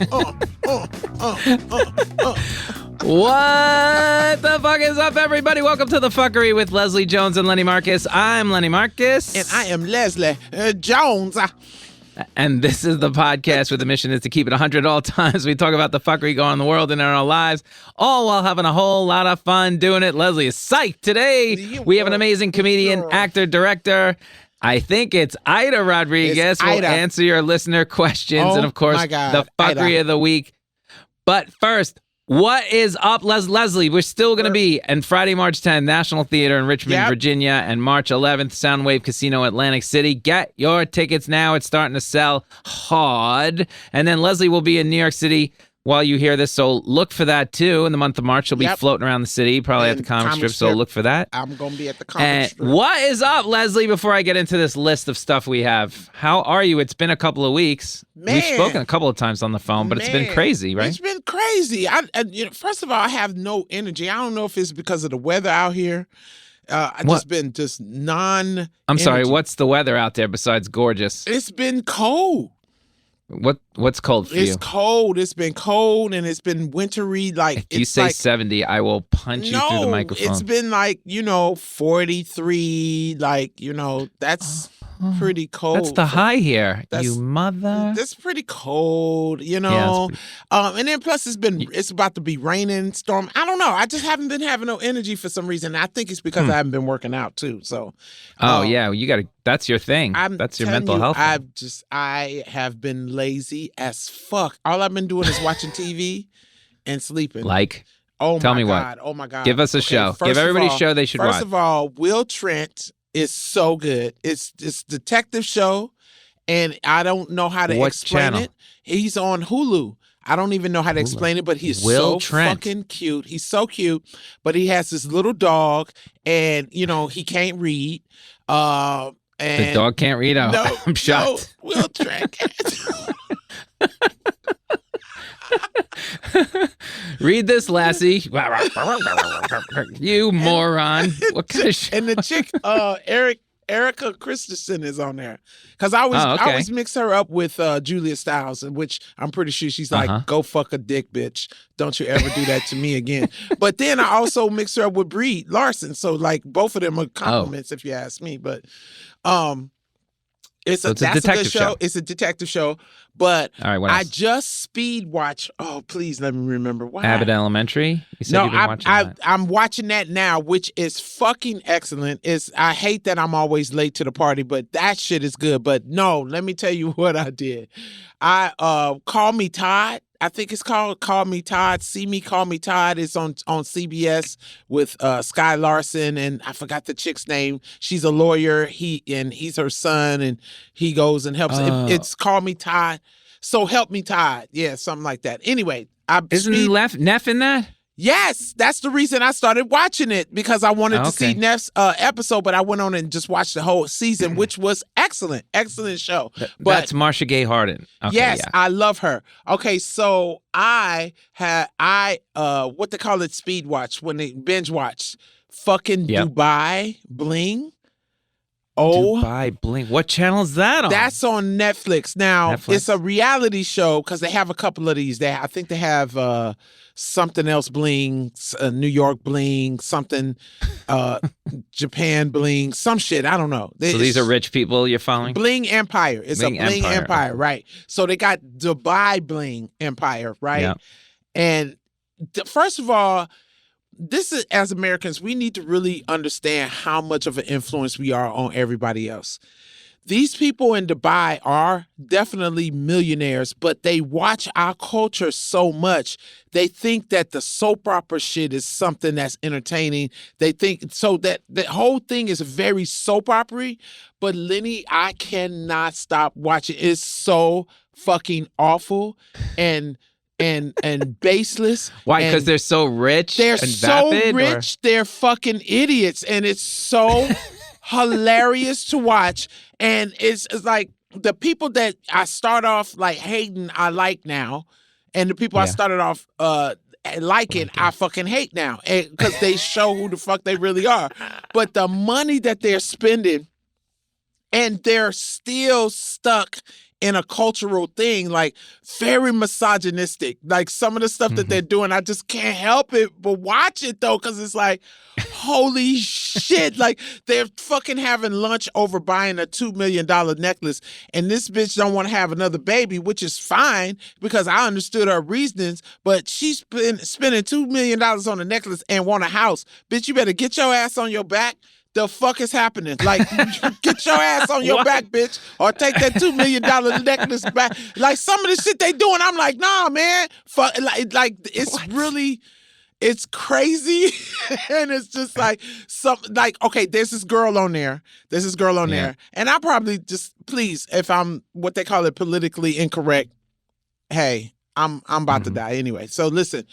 What the fuck is up, everybody? Welcome to the Fckry with Leslie Jones and Lenny Marcus. I'm Lenny Marcus. And I am Leslie Jones. And this is the podcast where the mission is to keep it 100 all times. We talk about the fuckery going on in the world and in our lives, all while having a whole lot of fun doing it. Leslie is psyched. Today, we have an amazing comedian, actor, director. I think it's Aida Rodriguez. We'll answer your listener questions. And of course, the Fckry of the week. But first, what is up, Leslie? We're still going to be in Friday, March 10th, National Theater in Richmond, Virginia, and March 11th, Soundwave Casino, Atlantic City. Get your tickets now. It's starting to sell hard. And then Leslie will be in New York City while you hear this, so look for that, too. In the month of March, she'll be floating around the city, probably at the comic strip, so look for that. I'm going to be at the comic strip. What is up, Leslie, before I get into this list of stuff we have? How are you? It's been a couple of weeks. Man. We've spoken a couple of times on the phone, but it's been crazy, right? It's been crazy. First of all, I have no energy. I don't know if it's because of the weather out here. I've just been non-energy. I'm sorry, what's the weather out there besides gorgeous? It's been cold. What's cold for you? It's cold. It's been cold and it's been wintry. Like if you say 70, I will punch you through the microphone. It's been like 43. That's pretty cold. That's the high here. You mother. That's pretty cold. And then plus it's about to be raining, storm. I don't know. I just haven't been having no energy for some reason. I think it's because I haven't been working out too. So. You got to. That's your thing. That's your mental health. I have been lazy as fuck. All I've been doing is watching TV and sleeping. Tell me what. Oh my God. Give us a show. Give everybody a show they should watch. First of all, Will Trent is so good. It's detective show, and I don't know how to explain it. He's on Hulu. I don't even know how to explain it, but he's fucking cute. He's so cute, but he has this little dog, and he can't read. And the dog can't read out. No, I'm shocked. No, Will Trent can't. Read this, Lassie. You moron. What kind of shit? And the chick, Erica Christensen is on there. Because I always mix her up with Julia Stiles, in which I'm pretty sure she's like, go fuck a dick, bitch. Don't you ever do that to me again. But then I also mix her up with Brie Larson. So like both of them are compliments if you ask me. But that's a detective show. It's a detective show. But I just speed watch. Oh, please let me remember. Why? Abbott Elementary? You said you've been watching that. I'm watching that now, which is fucking excellent. I hate that I'm always late to the party, but that shit is good. But no, let me tell you what I did. Call Me Todd. I think it's called Call Me Todd. See Me, Call Me Todd is on CBS with Sky Larson, and I forgot the chick's name. She's a lawyer. He's her son, and he goes and helps. It's Call Me Todd. So Help Me Todd. Yeah, something like that. Anyway, Isn't Neff in that? Yes, that's the reason I started watching it, because I wanted to see Neff's episode, but I went on and just watched the whole season, which was excellent. Excellent show. But that's Marcia Gay Harden. Okay, yes, I love her. Okay, so I what they call it, speed watch, when they binge watch, fucking Dubai Bling. Oh, Dubai Bling. What channel is that on? That's on Netflix. Now, it's a reality show because they have a couple of these. I think they have something else Bling, New York Bling, something, Japan Bling, some shit. I don't know. So these are rich people you're following? Bling Empire. It's Bling a Bling Empire, right? So they got Dubai Bling Empire, right? Yep. And first of all, this is, as Americans, we need to really understand how much of an influence we are on everybody else. These people in Dubai are definitely millionaires, but they watch our culture so much. They think that the soap opera shit is something that's entertaining. They think so that the whole thing is very soap opera-y. But Lenny, I cannot stop watching. It's so fucking awful and baseless. Why? Because they're so rich? They're so rich. They're fucking idiots. And it's so hilarious to watch. And it's like the people that I start off like hating, I like now. And the people I started off liking, I fucking hate now. Because they show who the fuck they really are. But the money that they're spending, and they're still stuck in a cultural thing, like very misogynistic. Like some of the stuff that they're doing, I just can't help it but watch it though, because it's like, holy shit. Like they're fucking having lunch over buying a $2 million necklace, and this bitch don't want to have another baby, which is fine because I understood her reasonings, but she's spending $2 million on a necklace and want a house. Bitch, you better get your ass on your back. The fuck is happening? Like, get your ass on your back, bitch, or take that $2 million necklace back. Like, some of the shit they doing, I'm like, nah, man. Fuck, like it's really, it's crazy. And it's just like, okay, there's this girl on there. And I probably just, please, if I'm what they call it politically incorrect, hey, I'm about to die anyway. So listen,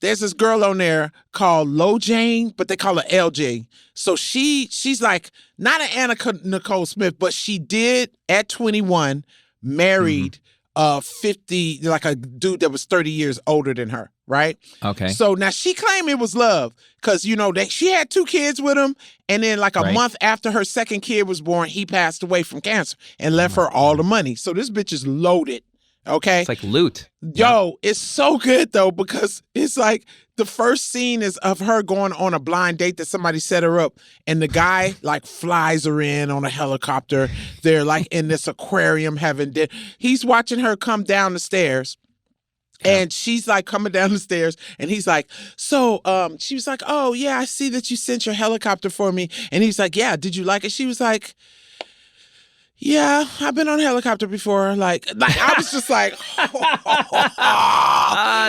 there's this girl on there called Lo Jane, but they call her LJ. So she's like not an Anna Nicole Smith, but she did at 21 married 50, like a dude that was 30 years older than her, right? Okay. So now she claimed it was love because, you know, she had 2 kids with him. And then like a month after her second kid was born, he passed away from cancer and left her all the money. So this bitch is loaded. Okay. It's like loot. Yo, it's so good though, because it's like the first scene is of her going on a blind date that somebody set her up, and the guy like flies her in on a helicopter. They're like in this aquarium having dinner. He's watching her come down the stairs. And she's like coming down the stairs, and he's like, so she was like, oh yeah, I see that you sent your helicopter for me. And he's like, yeah, did you like it? She was like, yeah, I've been on a helicopter before. Like I was just like,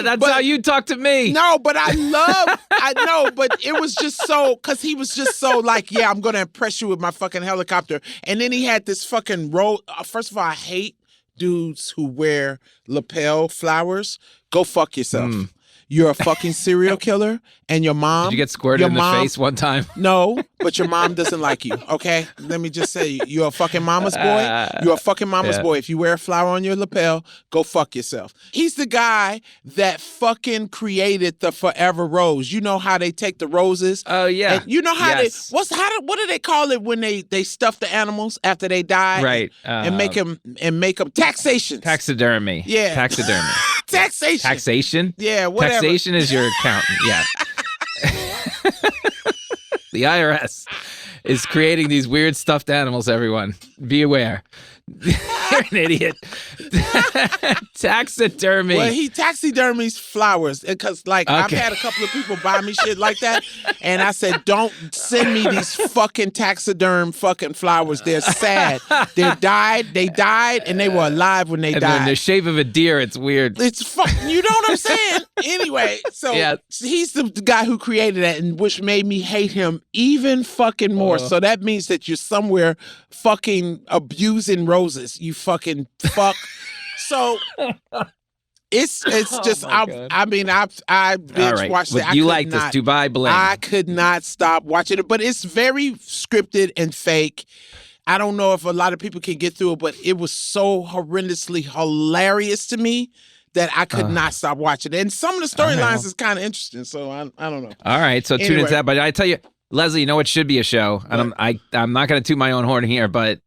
that's how you talk to me. No, but I know, but it was just so, because he was just so like, yeah, I'm going to impress you with my fucking helicopter. And then he had this fucking roll. First of all, I hate dudes who wear lapel flowers. Go fuck yourself. You're a fucking serial killer, and your mom... Did you get squirted in the face one time? No, but your mom doesn't like you, okay? Let me just say, you're a fucking mama's boy. You're a fucking mama's boy. If you wear a flower on your lapel, go fuck yourself. He's the guy that fucking created the Forever Rose. You know how they take the roses? Oh, yeah. And you know how what do they call it when they stuff the animals after they die? Right. And make them taxation. Taxidermy. Yeah. Taxidermy. Taxation. Yeah, whatever. Taxation is your accountant. Yeah. The IRS is creating these weird stuffed animals, everyone. Be aware. You're an idiot. Taxidermy. Well, he taxidermies flowers because, like, I've had a couple of people buy me shit like that, and I said, don't send me these fucking taxiderm fucking flowers. They're sad. They died, and they were alive when they died. And in the shape of a deer, it's weird. It's fucking, you know what I'm saying? Anyway, so he's the guy who created that, and which made me hate him even fucking more. So that means that you're somewhere fucking abusing roses, you fucking fuck. So it's just I binge watched it. You like this Dubai Bling? I could not stop watching it, but it's very scripted and fake. I don't know if a lot of people can get through it, but it was so horrendously hilarious to me that I could not stop watching it. And some of the storylines is kind of interesting, so I don't know. All right, so tune into that. But I tell you, Leslie, you know what should be a show? And I'm not going to toot my own horn here, but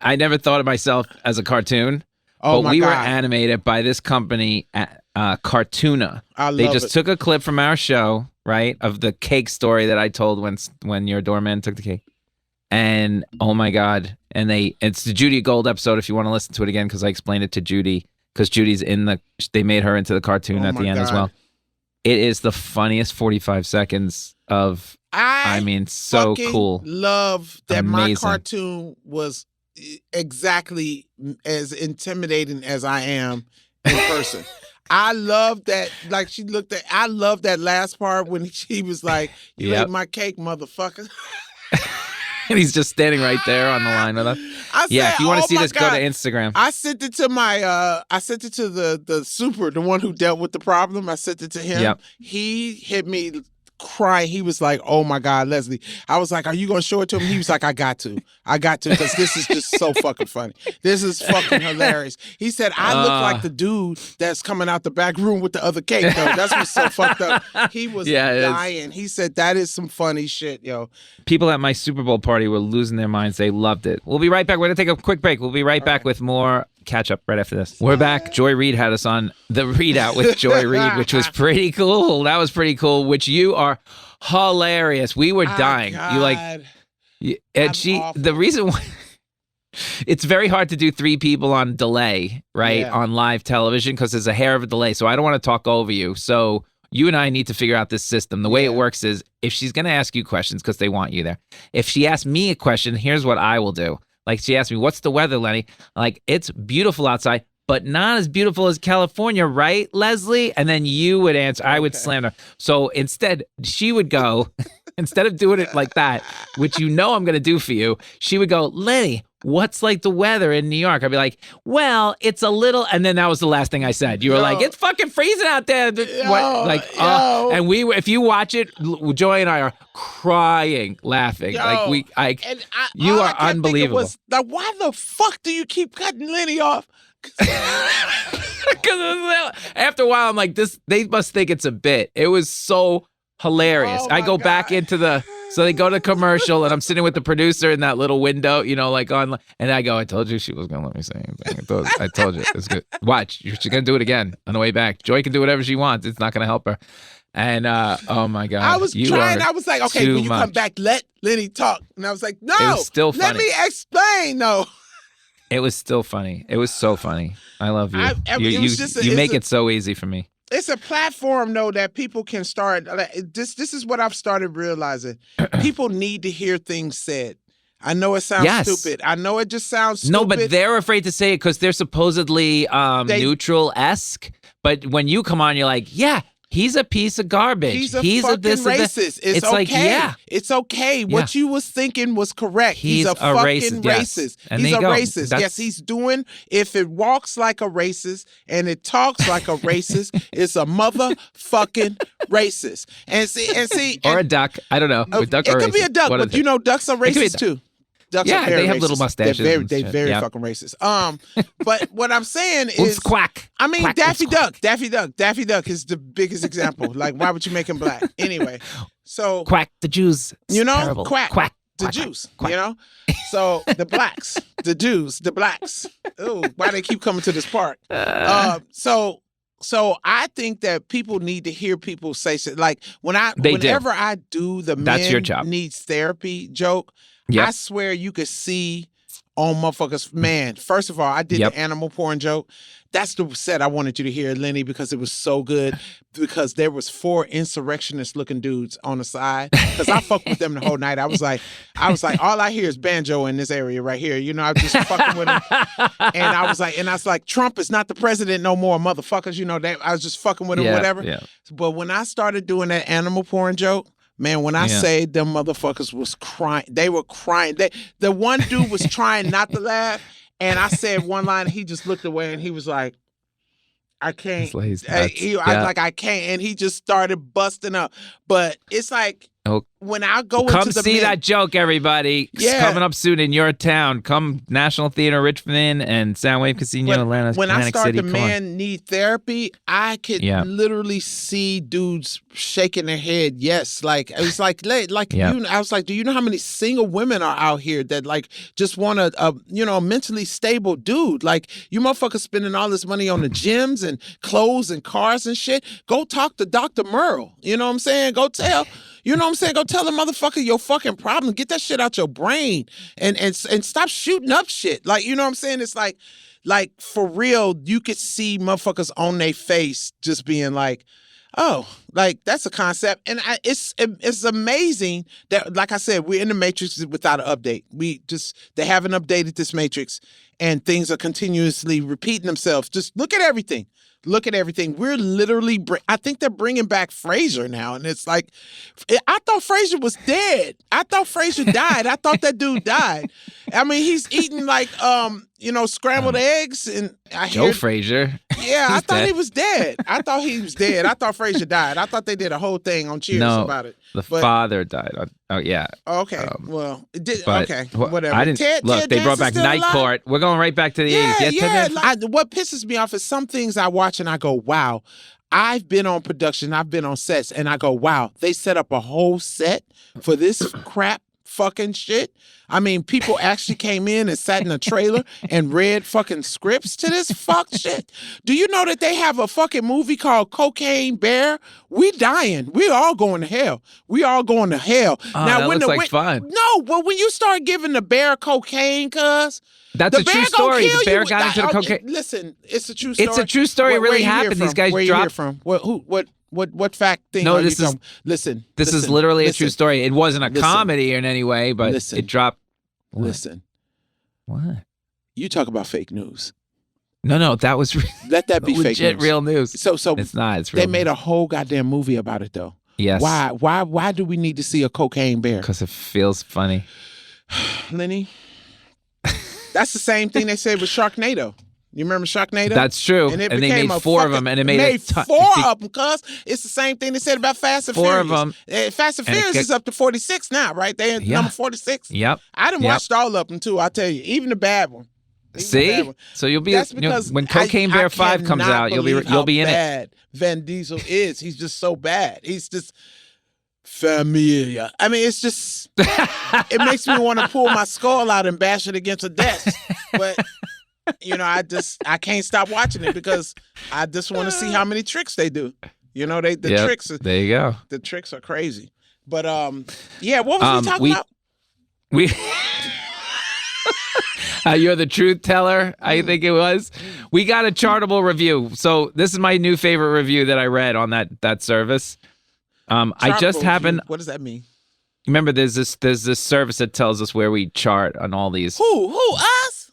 I never thought of myself as a cartoon. Oh, but we were animated by this company, Cartuna. They just took a clip from our show, right, of the cake story that I told when your doorman took the cake. And oh my God. And it's the Judy Gold episode if you want to listen to it again, because I explained it to Judy, because Judy's they made her into the cartoon at the end as well. It is the funniest 45 seconds of, I mean, so cool. Love that. Amazing. My cartoon was exactly as intimidating as I am in person. I love that. Like I love that last part when she was like, "You ate my cake, motherfucker." And he's just standing right there on the line with us. If you want to see this, go to Instagram. I sent it to the super, the one who dealt with the problem. I sent it to him. He hit me crying. He was like, oh my God, Leslie. I was like, are you going to show it to him? He was like, I got to, because this is just so fucking funny. This is fucking hilarious. He said, I look like the dude that's coming out the back room with the other cake, though. That's what's so fucked up. He was dying. He said, that is some funny shit, yo. People at my Super Bowl party were losing their minds. They loved it. We'll be right back. We're going to take a quick break. We'll be right back with more catch up right after this. We're back. Joy Reid had us on the readout with Joy Reid, which was pretty cool. That was pretty cool, which you are hilarious. We were dying. God. The reason why it's very hard to do 3 people on delay, right? Yeah. On live television because there's a hair of a delay. So I don't want to talk over you. So you and I need to figure out this system. The way it works is if she's going to ask you questions because they want you there. If she asks me a question, here's what I will do. Like she asked me, what's the weather, Lenny? Like, it's beautiful outside, but not as beautiful as California, right, Leslie? And then you would answer, I would slam her. So instead, she would go, instead of doing it like that, which you know I'm going to do for you, she would go, Lenny, what's like the weather in New York? I'd be like, well, it's a little, and then that was the last thing I said. You were like, it's fucking freezing out there. And if you watch it, Joy and I are crying, laughing. You are unbelievable. Like, why the fuck do you keep cutting Lenny off? Because after a while, I'm like, they must think it's a bit. It was so hilarious. I go back into so they go to commercial and I'm sitting with the producer in that little window, and I go, I told you she was going to let me say anything. I told you. It's good. Watch. She's going to do it again on the way back. Joy can do whatever she wants. It's not going to help her. And, oh my God. I was trying. I was like, okay, when you come back, let Lenny talk. And I was like, no, it was still funny. Let me explain. No. It was still funny. It was so funny. I love you. You make it so easy for me. It's a platform, though, that people can start. This is what I've started realizing. People need to hear things said. I know it sounds stupid. I know it just sounds stupid. No, but they're afraid to say it because they're supposedly neutral-esque. But when you come on, you're like, yeah, he's a piece of garbage. He's a fucking racist. It's okay. Like, yeah. It's okay. What you was thinking was correct. He's a fucking racist. And he's a racist. Yes, he's doing, if it walks like a racist and it talks like a racist, it's a motherfucking racist. And see. Or a duck. I don't know. It could be a duck, but ducks are racist too. Ducks are very they have racist. little mustaches. They're very fucking racist. But what I'm saying is, oops, quack. I mean, quack, Daffy Duck is the biggest example. Like, why would you make him black anyway? So quack the Jews. Terrible. Quack the quack, Jews. quack. So the blacks, the Jews, the blacks. Ooh, why they keep coming to this park? So I think that people need to hear people say shit. Like whenever I do the That's your job. needs therapy joke. Yep. I swear you could see on motherfuckers. Man, first of all, I did the animal porn joke. That's the set I wanted you to hear, Lenny, because it was so good. Because there was 4 insurrectionist-looking dudes on the side. Because I fucked with them the whole night. I was like, all I hear is banjo in this area right here. I was just fucking with them. And I was like, Trump is not the president no more, motherfuckers. I was just fucking with him, whatever. Yeah. But when I started doing that animal porn joke, man, when I say them motherfuckers was crying, they were crying. The one dude was trying not to laugh, and I said one line, he just looked away, and he was like, I can't. I can't, and he just started busting up. But it's like, when I go into come see that joke, everybody. It's coming up soon in your town. Come National Theater, Richmond, and Soundwave Casino, Atlanta. When Atlantic I start City, the man need therapy, I could literally see dudes shaking their head. Yes, like it was like I was like, do you know how many single women are out here that like just want a mentally stable dude? Like, you motherfuckers spending all this money on the gyms and clothes and cars and shit. Go talk to Dr. Merle. You know what I'm saying? Go tell. You know what I'm saying? Go tell the motherfucker your fucking problem. Get that shit out your brain and stop shooting up shit. Like, you know what I'm saying? It's like for real, you could see motherfuckers on their face just being like, oh, like that's a concept. And it's amazing that, like I said, we're in the Matrix without an update. They haven't updated this Matrix and things are continuously repeating themselves. Just look at everything. Look at everything. We're literally, I think they're bringing back Frasier now. And it's like, I thought Frasier was dead. I thought Frasier died. I thought that dude died. I mean, he's eating like scrambled eggs, and I Joe Frazier. Yeah, I thought he was dead. I thought he was dead. I thought Frazier died. I thought they did a whole thing on Cheers about it. The father died. Oh yeah. Okay. Well, it did. Okay. Whatever. I didn't look. They brought back Night Court. We're going right back to the 80s. Yeah. What pisses me off is some things I watch and I go, wow. I've been on production. I've been on sets, and I go, wow. They set up a whole set for this crap fucking shit. I mean, people actually came in and sat in a trailer and read fucking scripts to this fuck shit. Do you know that they have a fucking movie called Cocaine Bear? We dying. We all going to hell. We all going to hell. Now, that looks like fun. No, but when you start giving the bear cocaine, cuz. That's a true story. The bear got into the cocaine. Listen, it's a true story. It's a true story. It really happened. These guys dropped. Where you hear from? What fact thing? No, this is listen. This is literally a true story. It wasn't a comedy in any way, but it dropped. Listen. What? You talk about fake news. No, that was let that be fake news. Real news. So it's not. It's real. They made a whole goddamn movie about it though. Yes. Why do we need to see a cocaine bear? Because it feels funny. Lenny, that's the same thing they said with Sharknado. You remember Sharknado? That's true. And they made four of them, and it made four of them, cuz it's the same thing they said about Fast and Furious. Four of them. Fast and Furious is up to 46 now, right? They're number 46. Yep. I done watched all of them too, I'll tell you. Even the bad one. See? So you'll be when Cocaine Bear 5 comes out, you'll be in it. Vin Diesel is. He's just so bad. He's just familiar. I mean, it's just it makes me want to pull my skull out and bash it against a desk. But I can't stop watching it because I just want to see how many tricks they do. The tricks. There you go. The tricks are crazy. But what was we talking about? You're the truth teller, I think it was. We got a Chartable review. So this is my new favorite review that I read on that service. I just happened. What does that mean? Remember, there's this service that tells us where we chart on all these. Who? Us?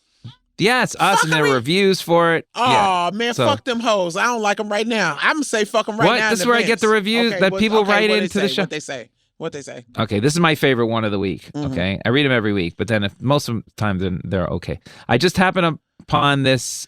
Yes, us, Fckry? And there are reviews for it. Oh, man, fuck them hoes. I don't like them right now. I'm going to say fuck them right now. This is where I get the reviews that people write into the show. What they say. Okay, this is my favorite one of the week. Okay, I read them every week, but then most of the time they're okay. I just happened upon this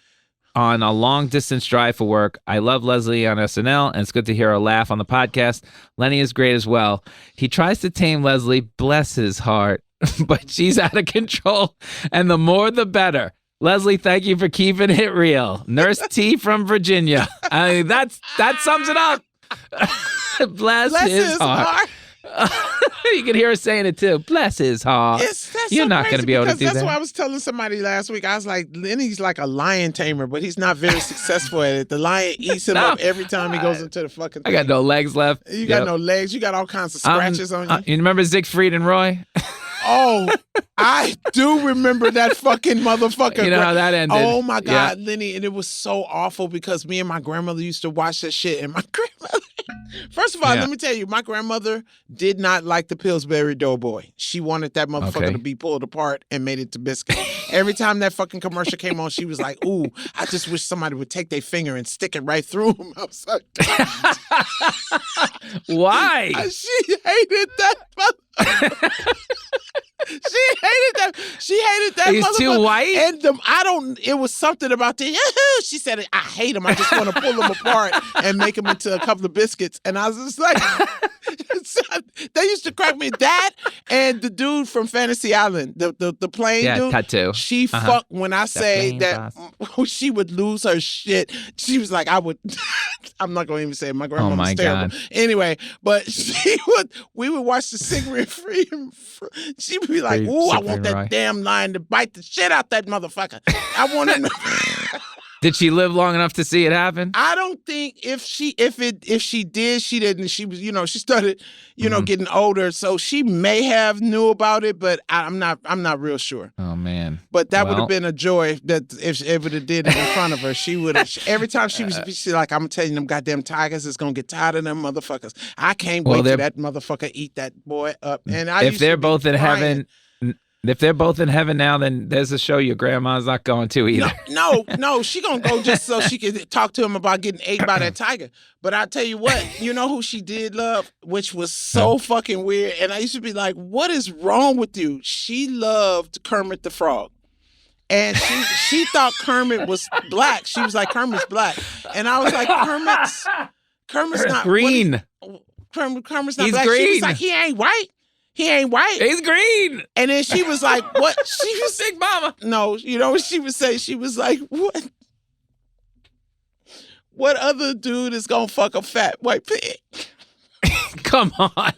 on a long distance drive for work. I love Leslie on SNL, and it's good to hear her laugh on the podcast. Lenny is great as well. He tries to tame Leslie, bless his heart, but she's out of control, and the more the better. Leslie, thank you for keeping it real. Nurse T from Virginia. I mean, that sums it up. Bless his heart. You can hear her saying it too. Bless his heart. You're not going to be able to do that. That's what I was telling somebody last week. I was like, Lenny's like a lion tamer, but he's not very successful at it. The lion eats him up every time he goes into the fucking thing. I got no legs left. You got no legs. You got all kinds of scratches on you. You remember Siegfried and Roy? Oh, I do remember that fucking motherfucker. You know how that ended. Oh my God, Lenny. And it was so awful because me and my grandmother used to watch that shit. And my grandmother, first of all, let me tell you, my grandmother did not like the Pillsbury Doughboy. She wanted that motherfucker to be pulled apart and made it to biscuit. Every time that fucking commercial came on, she was like, ooh, I just wish somebody would take their finger and stick it right through him. I was like, why? She hated that motherfucker. She hated that He's motherfucker. too white? And it was something about she said, I hate him. I just want to pull him apart and make him into a couple of biscuits. And I was just like, they used to crack me. That and the dude from Fantasy Island, the plane dude. Tattoo. She fucked when I say that she would lose her shit. She was like, I'm not going to even say it. My grandma was terrible. God. Anyway, but we would watch the Siegfried Freedom. She would be like, ooh, I want that damn lion to bite the shit out that motherfucker. I want to know. Did she live long enough to see it happen? I don't think if she did, she didn't. She was, she started, getting older, so she may have knew about it, but I'm not real sure. Oh man! But that would have been a joy that if she would have did it in front of her, she would have. Every time she's like, I'm telling you, them goddamn tigers is gonna get tired of them motherfuckers. I can't wait for that motherfucker eat that boy up. And if they're both in heaven. If they're both in heaven now, then there's a show your grandma's not going to either. No, she gonna go just so she can talk to him about getting ate by that tiger. But I tell you what, you know who she did love, which was so fucking weird. And I used to be like, what is wrong with you? She loved Kermit the Frog. And she thought Kermit was black. She was like, Kermit's black. And I was like, Kermit's not green. Kermit's not He's black. green. She was like, he ain't white. He ain't white. He's green. And then she was like, what? She was Big Mama. No, you know what she would say? She was like, what? What other dude is gonna fuck a fat white pig? Come on.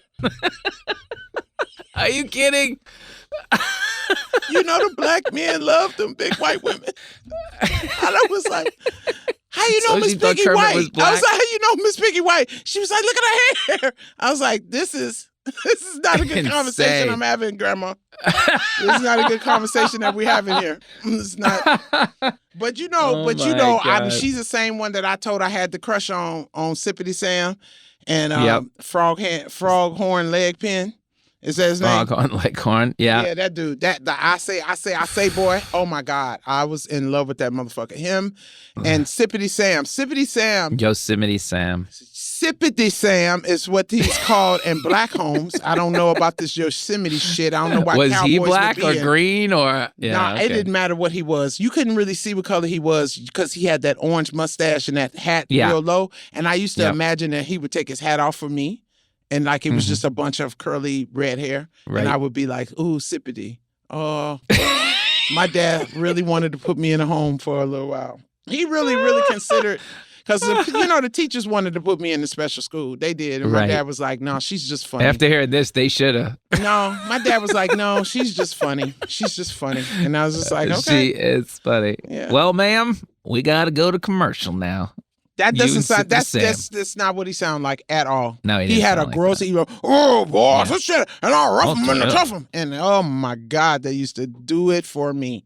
Are you kidding? You know the black men love them big white women. And I was like, how you know Miss Piggy White? I was like, how you know Miss Piggy White? She was like, look at her hair. I was like, this is not a good conversation I'm having, Grandma. This is not a good conversation that we're having here. It's not. But you know, she's the same one that I told I had the crush on Sippity Sam and Froghorn Leg Pin. Is that his name? Froghorn Leghorn. Yeah. Yeah, that dude. I say boy. Oh my God. I was in love with that motherfucker. Him and Sippity Sam. Yosemite Sam. Sippity Sam is what he's called in black homes. I don't know about this Yosemite shit. I don't know why. Was Cowboys he black or green or? Yeah, It didn't matter what he was. You couldn't really see what color he was because he had that orange mustache and that hat real low. And I used to imagine that he would take his hat off for me. And like it was just a bunch of curly red hair. Right. And I would be like, ooh, Sippity. Oh, my dad really wanted to put me in a home for a little while. He really considered, because the teachers wanted to put me in the special school. They did. And my dad was like, no, she's just funny. After hearing this, they should have. No, my dad was like, no, she's just funny. She's just funny. And I was just like, okay. She is funny. Yeah. Well, ma'am, we got to go to commercial now. That doesn't sound. That's not what he sounded like at all. No, he had a gross. He go, oh boy, this shit, and I'll rough him and tough him. And oh my God, they used to do it for me.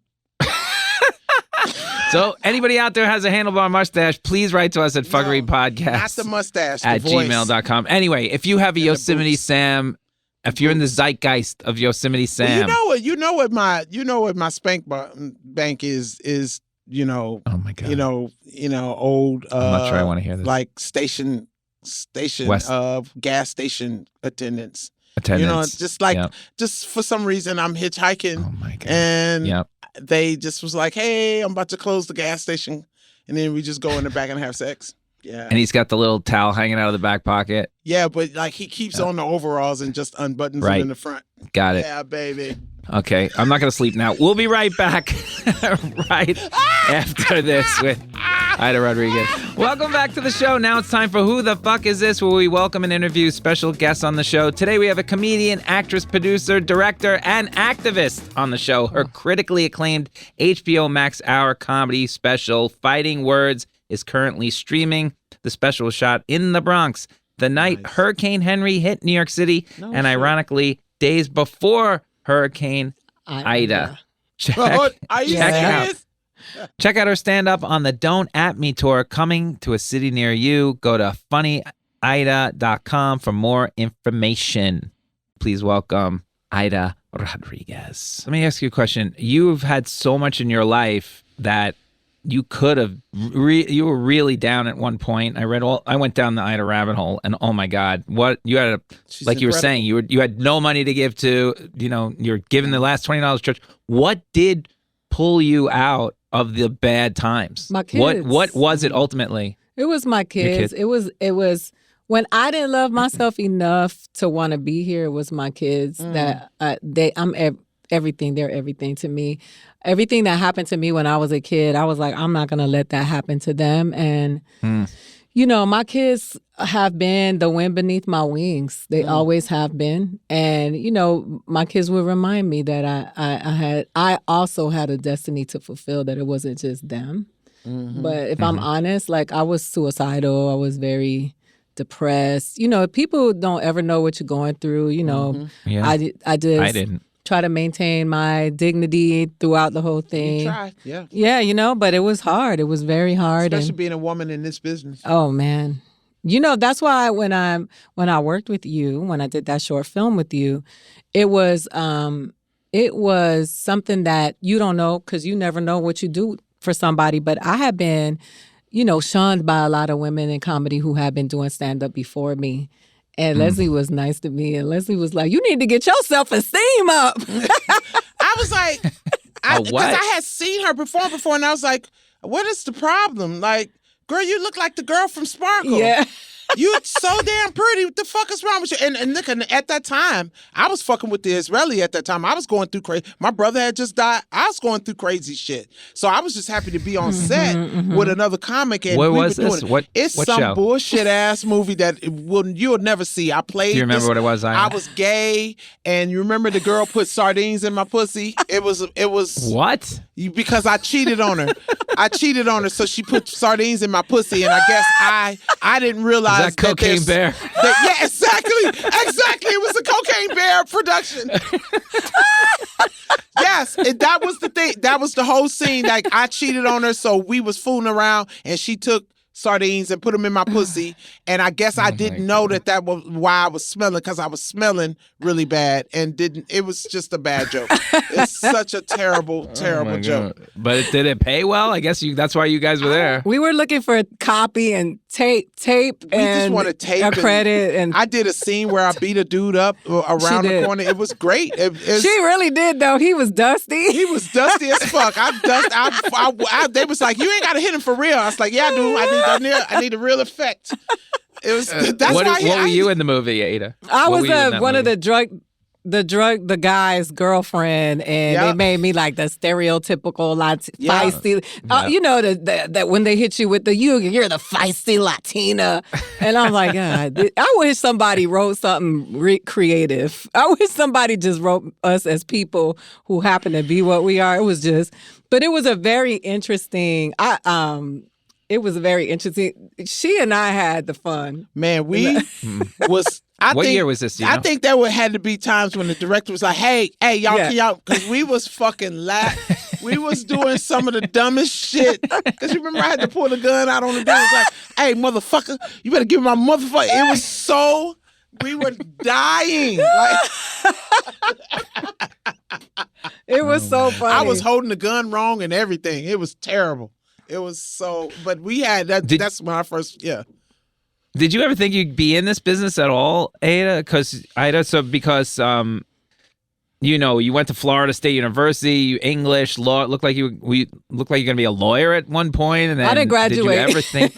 So anybody out there has a handlebar mustache, please write to us at Fckry Podcast. Not the mustache. At gmail.com. Anyway, if you have a Yosemite Sam, if you're in the zeitgeist of Yosemite Sam, you know what my spank bank is. Oh my God. Old. I'm not sure I want to hear this. Like station gas station attendants. Just for some reason I'm hitchhiking. Oh my God. And they just was like, hey, I'm about to close the gas station, and then we just go in the back and have sex. Yeah. And he's got the little towel hanging out of the back pocket. Yeah, but like he keeps on the overalls and just unbuttons them in the front. Got it. Yeah, baby. Okay, I'm not going to sleep now. We'll be right back right after this with Aida Rodriguez. Welcome back to the show. Now it's time for Who the Fuck Is This, where we welcome and interview special guests on the show. Today we have a comedian, actress, producer, director, and activist on the show. Her critically acclaimed HBO Max Hour comedy special, Fighting Words, is currently streaming. The special was shot in the Bronx the night Hurricane Henry hit New York City, ironically, days before Hurricane Aida. Check out her stand-up on the Don't At Me tour coming to a city near you. Go to funnyaida.com for more information. Please welcome Aida Rodriguez. Let me ask you a question. You've had so much in your life that you could have, you were really down at one point. I went down the Aida rabbit hole, and oh my God, what you had She's like incredible. You were saying, you had no money to give to, you're giving the last $20 to church. What did pull you out of the bad times? My kids. What was it ultimately? It was my kids. It was when I didn't love myself enough to want to be here. It was my kids that everything. They're everything to me. Everything that happened to me when I was a kid, I was like, I'm not going to let that happen to them. And, my kids have been the wind beneath my wings. They always have been. And, my kids would remind me that I also had a destiny to fulfill, that it wasn't just them. Mm-hmm. But if I'm honest, like I was suicidal. I was very depressed. People don't ever know what you're going through. Yeah. I didn't. Try to maintain my dignity throughout the whole thing. You tried, yeah. Yeah, but it was hard. It was very hard. Especially being a woman in this business. Oh, man. That's why when I worked with you, when I did that short film with you, it was something that you don't know, because you never know what you do for somebody. But I had been, shunned by a lot of women in comedy who had been doing stand-up before me. And Leslie was nice to me. And Leslie was like, you need to get your self-esteem up. I was like, Because I had seen her perform before, and I was like, what is the problem? Like, girl, you look like the girl from Sparkle. Yeah. You so damn pretty. What the fuck is wrong with you? And look, at that time, I was fucking with the Israeli at that time. I was going through crazy. My brother had just died. I was going through crazy shit. So I was just happy to be on set with another comic. And what was this? It's what some show? Bullshit ass movie that you'll never see. I played. Do you remember what it was? I was gay, and you remember the girl put sardines in my pussy? It was what? Because I cheated on her. So she put sardines in my pussy, and I guess I didn't realize that Cocaine Bear. Yeah, exactly. It was a Cocaine Bear production. Yes, that was the thing. That was the whole scene. Like, I cheated on her, so we was fooling around, and she took sardines and put them in my pussy, and I guess I didn't know that was why I was smelling, because I was smelling really bad and it was just a bad joke. It's such a terrible joke. But did it pay well? I guess that's why you guys were there. We were looking for copy and tape we just wanted tape a credit, and I did a scene where I beat a dude up around the corner. It was great. She really did, though. He was dusty. He was dusty as fuck. They was like, you ain't got to hit him for real. I was like, yeah, I do. I need a real effect. It was. That's what why. What were you in the movie, Aida? I was one of the guy's girlfriend, and they made me like the stereotypical feisty. You know that when they hit you with you're the feisty Latina, and I'm like, God, I wish somebody wrote something creative. I wish somebody just wrote us as people who happen to be what we are. It was a very interesting. It was very interesting. She and I had the fun. Man, we was. What year was this? I think there had to be times when the director was like, "Hey, y'all, can y'all?" Because we was fucking we was doing some of the dumbest shit. Because you remember I had to pull the gun out on the dude. It was like, "Hey, motherfucker, you better give me my motherfucker." It was so. We were dying. It was so funny. I was holding the gun wrong and everything. It was terrible. It was so. But we had that. That's when I first. Yeah. Did you ever think you'd be in this business at all, Aida? Because you went to Florida State University, English law. It looked like you looked like you're gonna be a lawyer at one point, and then I didn't graduate. Did you ever think?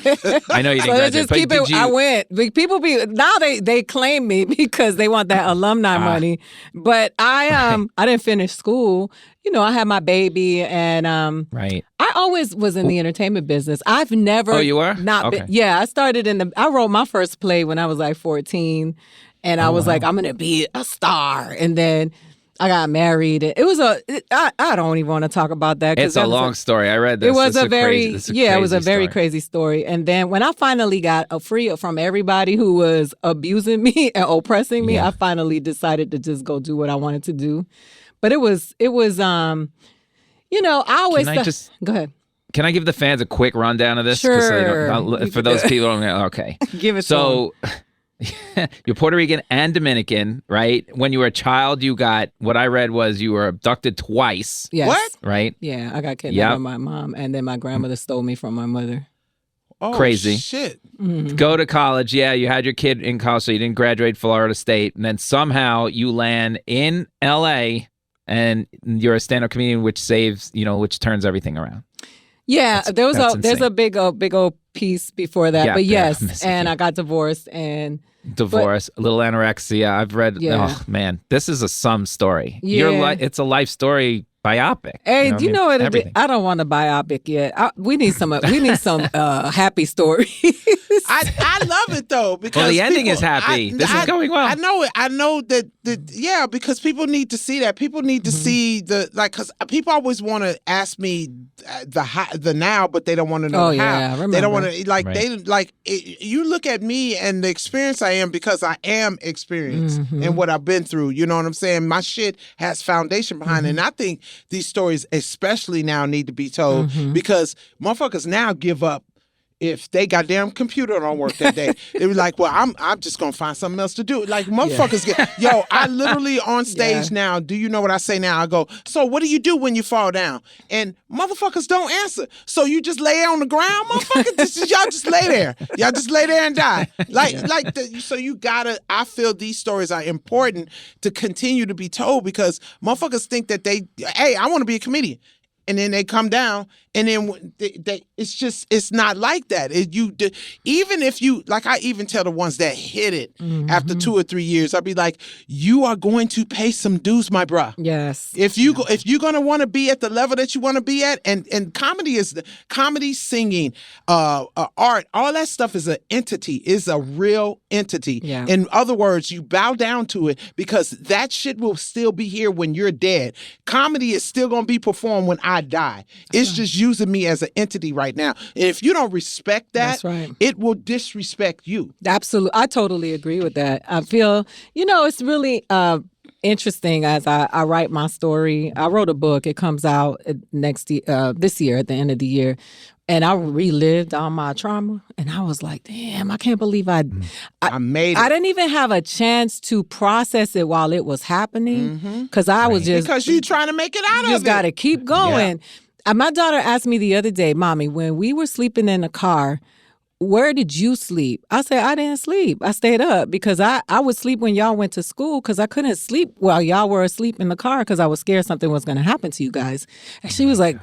I know you didn't graduate. I went. People now they claim me because they want that alumni money, but I didn't finish school. I had my baby, and right. I always was in the entertainment business. I've never. Oh, you were? Not been. Yeah, I started I wrote my first play when I was like 14, and I was like, I'm gonna be a star, and then I got married. It was I don't even want to talk about that. It's a long story. I read this. It was it was a very crazy story. And then when I finally got free from everybody who was abusing me and oppressing me, I finally decided to just go do what I wanted to do. But it was I always go ahead. Can I give the fans a quick rundown of this? Sure. For those people, okay. Give it so. You're Puerto Rican and Dominican, right? When you were a child, you got, what I read was you were abducted twice. Yes. What? Right? Yeah, I got kidnapped by my mom, and then my grandmother stole me from my mother. Oh, crazy. Shit. Mm-hmm. Go to college. Yeah, you had your kid in college, so you didn't graduate Florida State. And then somehow you land in L.A., and you're a stand-up comedian, which which turns everything around. Yeah, there's a big old piece before that, but yes, and I got divorced and a little anorexia. I've read. Yeah. Oh man, this is some story. Yeah. It's a life story biopic. Hey, do you know what? I don't want a biopic yet. We need some happy stories. I love it though because the ending is happy. This is going well. I know it. I know that. Because people need to see that. People need to see because people always want to ask me the now, but they don't want to know how. Yeah, I remember. They don't want to you look at me and the experience I am because I am experienced and what I've been through. You know what I'm saying? My shit has foundation behind it, and I think these stories, especially now, need to be told because motherfuckers now give up. if they goddamn computer don't work that day, they were like, well, I'm just gonna find something else to do. Like motherfuckers get I literally on stage now, do you know what I say now? I go, so what do you do when you fall down? And motherfuckers don't answer. So you just lay on the ground, motherfuckers. Y'all just lay there. Y'all just lay there and die. So you gotta, I feel these stories are important to continue to be told because motherfuckers think that hey, I want to be a comedian. And then they come down, and then it's not like that. Even if you, like I even tell the ones that hit it after 2 or 3 years, I'll be like, you are going to pay some dues, my bruh. Yes. If you're going to want to be at the level that you want to be at, and comedy, singing, art, all that stuff is an entity, is a real entity. Yeah. In other words, you bow down to it because that shit will still be here when you're dead. Comedy is still going to be performed when I die. It's just using me as an entity right now. And if you don't respect that, that's right, it will disrespect you. Absolutely. I totally agree with that. I feel, it's really interesting as I write my story. I wrote a book. It comes out this year, at the end of the year. And I relived all my trauma. And I was like, damn, I can't believe I made it. I didn't even have a chance to process it while it was happening. Because I was just... Because you're trying to make it out of it. You just got to keep going. Yeah. My daughter asked me the other day, Mommy, when we were sleeping in the car, where did you sleep? I said, I didn't sleep. I stayed up because I would sleep when y'all went to school because I couldn't sleep while y'all were asleep in the car because I was scared something was going to happen to you guys. And she was like,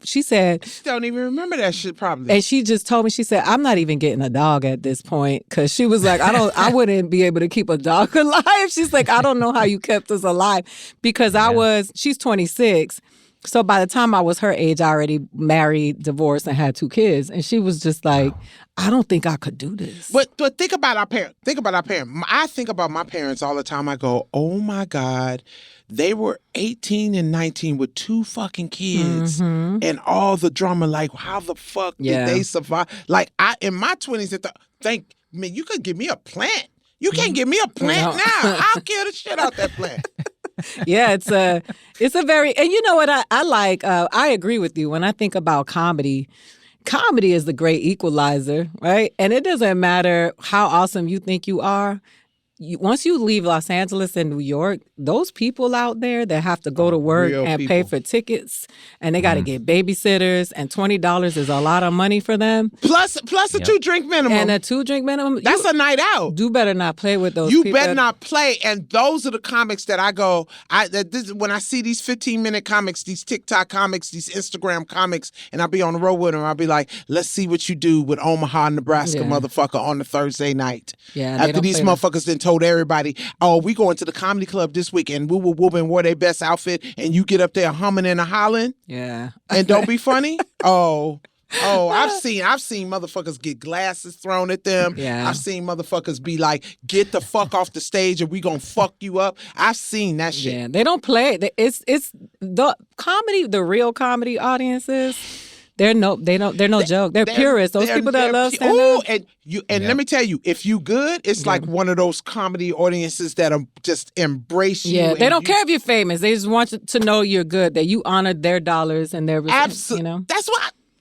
she said. She don't even remember that shit probably. And she just told me, she said, I'm not even getting a dog at this point because she was like, I wouldn't be able to keep a dog alive. She's like, I don't know how you kept us alive because she's 26. So by the time I was her age, I already married, divorced, and had 2 kids. And she was just like, I don't think I could do this. But think about our parents. I think about my parents all the time. I go, oh my God, they were 18 and 19 with 2 fucking kids and all the drama. Like, how the fuck did they survive? Like, in my 20s, you could give me a plant. You can't give me a plant now. I'll kill the shit out that plant. Yeah, it's a very, and you know what I like, I agree with you. When I think about comedy is the great equalizer, right? And it doesn't matter how awesome you think you are. Once you leave Los Angeles and New York, those people out there that have to go to work and pay for tickets and they got to get babysitters and $20 is a lot of money for them. Plus a 2-drink minimum. And a 2-drink minimum. That's a night out. You better not play with those people. You better not play. And those are the comics that I go, when I see these 15-minute comics, these TikTok comics, these Instagram comics, and I'll be on the road with them, I'll be like, let's see what you do with Omaha, Nebraska motherfucker on the Thursday night. Yeah. After these motherfuckers then told everybody, oh, we going to the comedy club this week and woo and wore their best outfit and you get up there humming and hollering. Yeah. And don't be funny. Oh, I've seen motherfuckers get glasses thrown at them. Yeah. I've seen motherfuckers be like, get the fuck off the stage or we gonna fuck you up. I've seen that shit. Yeah, they don't play. It's the comedy, the real comedy audiences. They're no joke. They're purists. Those people that love stand-up. And let me tell you, if you good, it's like one of those comedy audiences that'll just embrace you. Yeah, they don't care if you're famous. They just want you to know you're good, that you honor their dollars and their respect. Absolutely.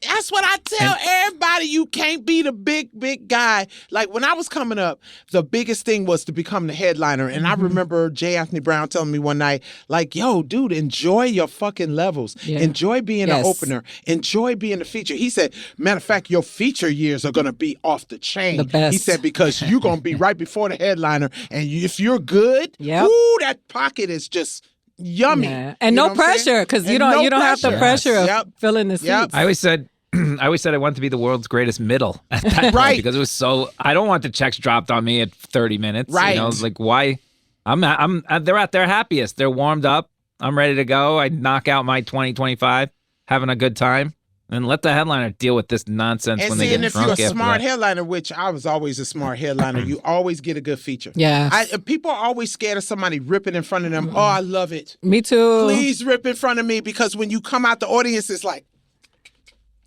That's what I tell everybody. You can't be the big guy. Like when I was coming up, the biggest thing was to become the headliner. And I remember J. Anthony Brown telling me one night, like, yo, dude, enjoy your fucking levels. Yeah. Enjoy being an opener. Enjoy being a feature. He said, matter of fact, your feature years are going to be off the chain. The best. He said, because you're going to be right before the headliner. And if you're good, that pocket is just yummy. Yeah. And no pressure, because you don't have the pressure of filling the seats. I always said I wanted to be the world's greatest middle at that point because it was so. I don't want the checks dropped on me at 30 minutes. Right. You know, it's like why? They're at their happiest. They're warmed up. I'm ready to go. I knock out my 20-25, having a good time. And let the headliner deal with this nonsense when they get drunk. And if you're a smart headliner, which I was always a smart headliner, you always get a good feature. Yeah. People are always scared of somebody ripping in front of them. Oh, I love it. Me too. Please rip in front of me, because when you come out the audience, it's like,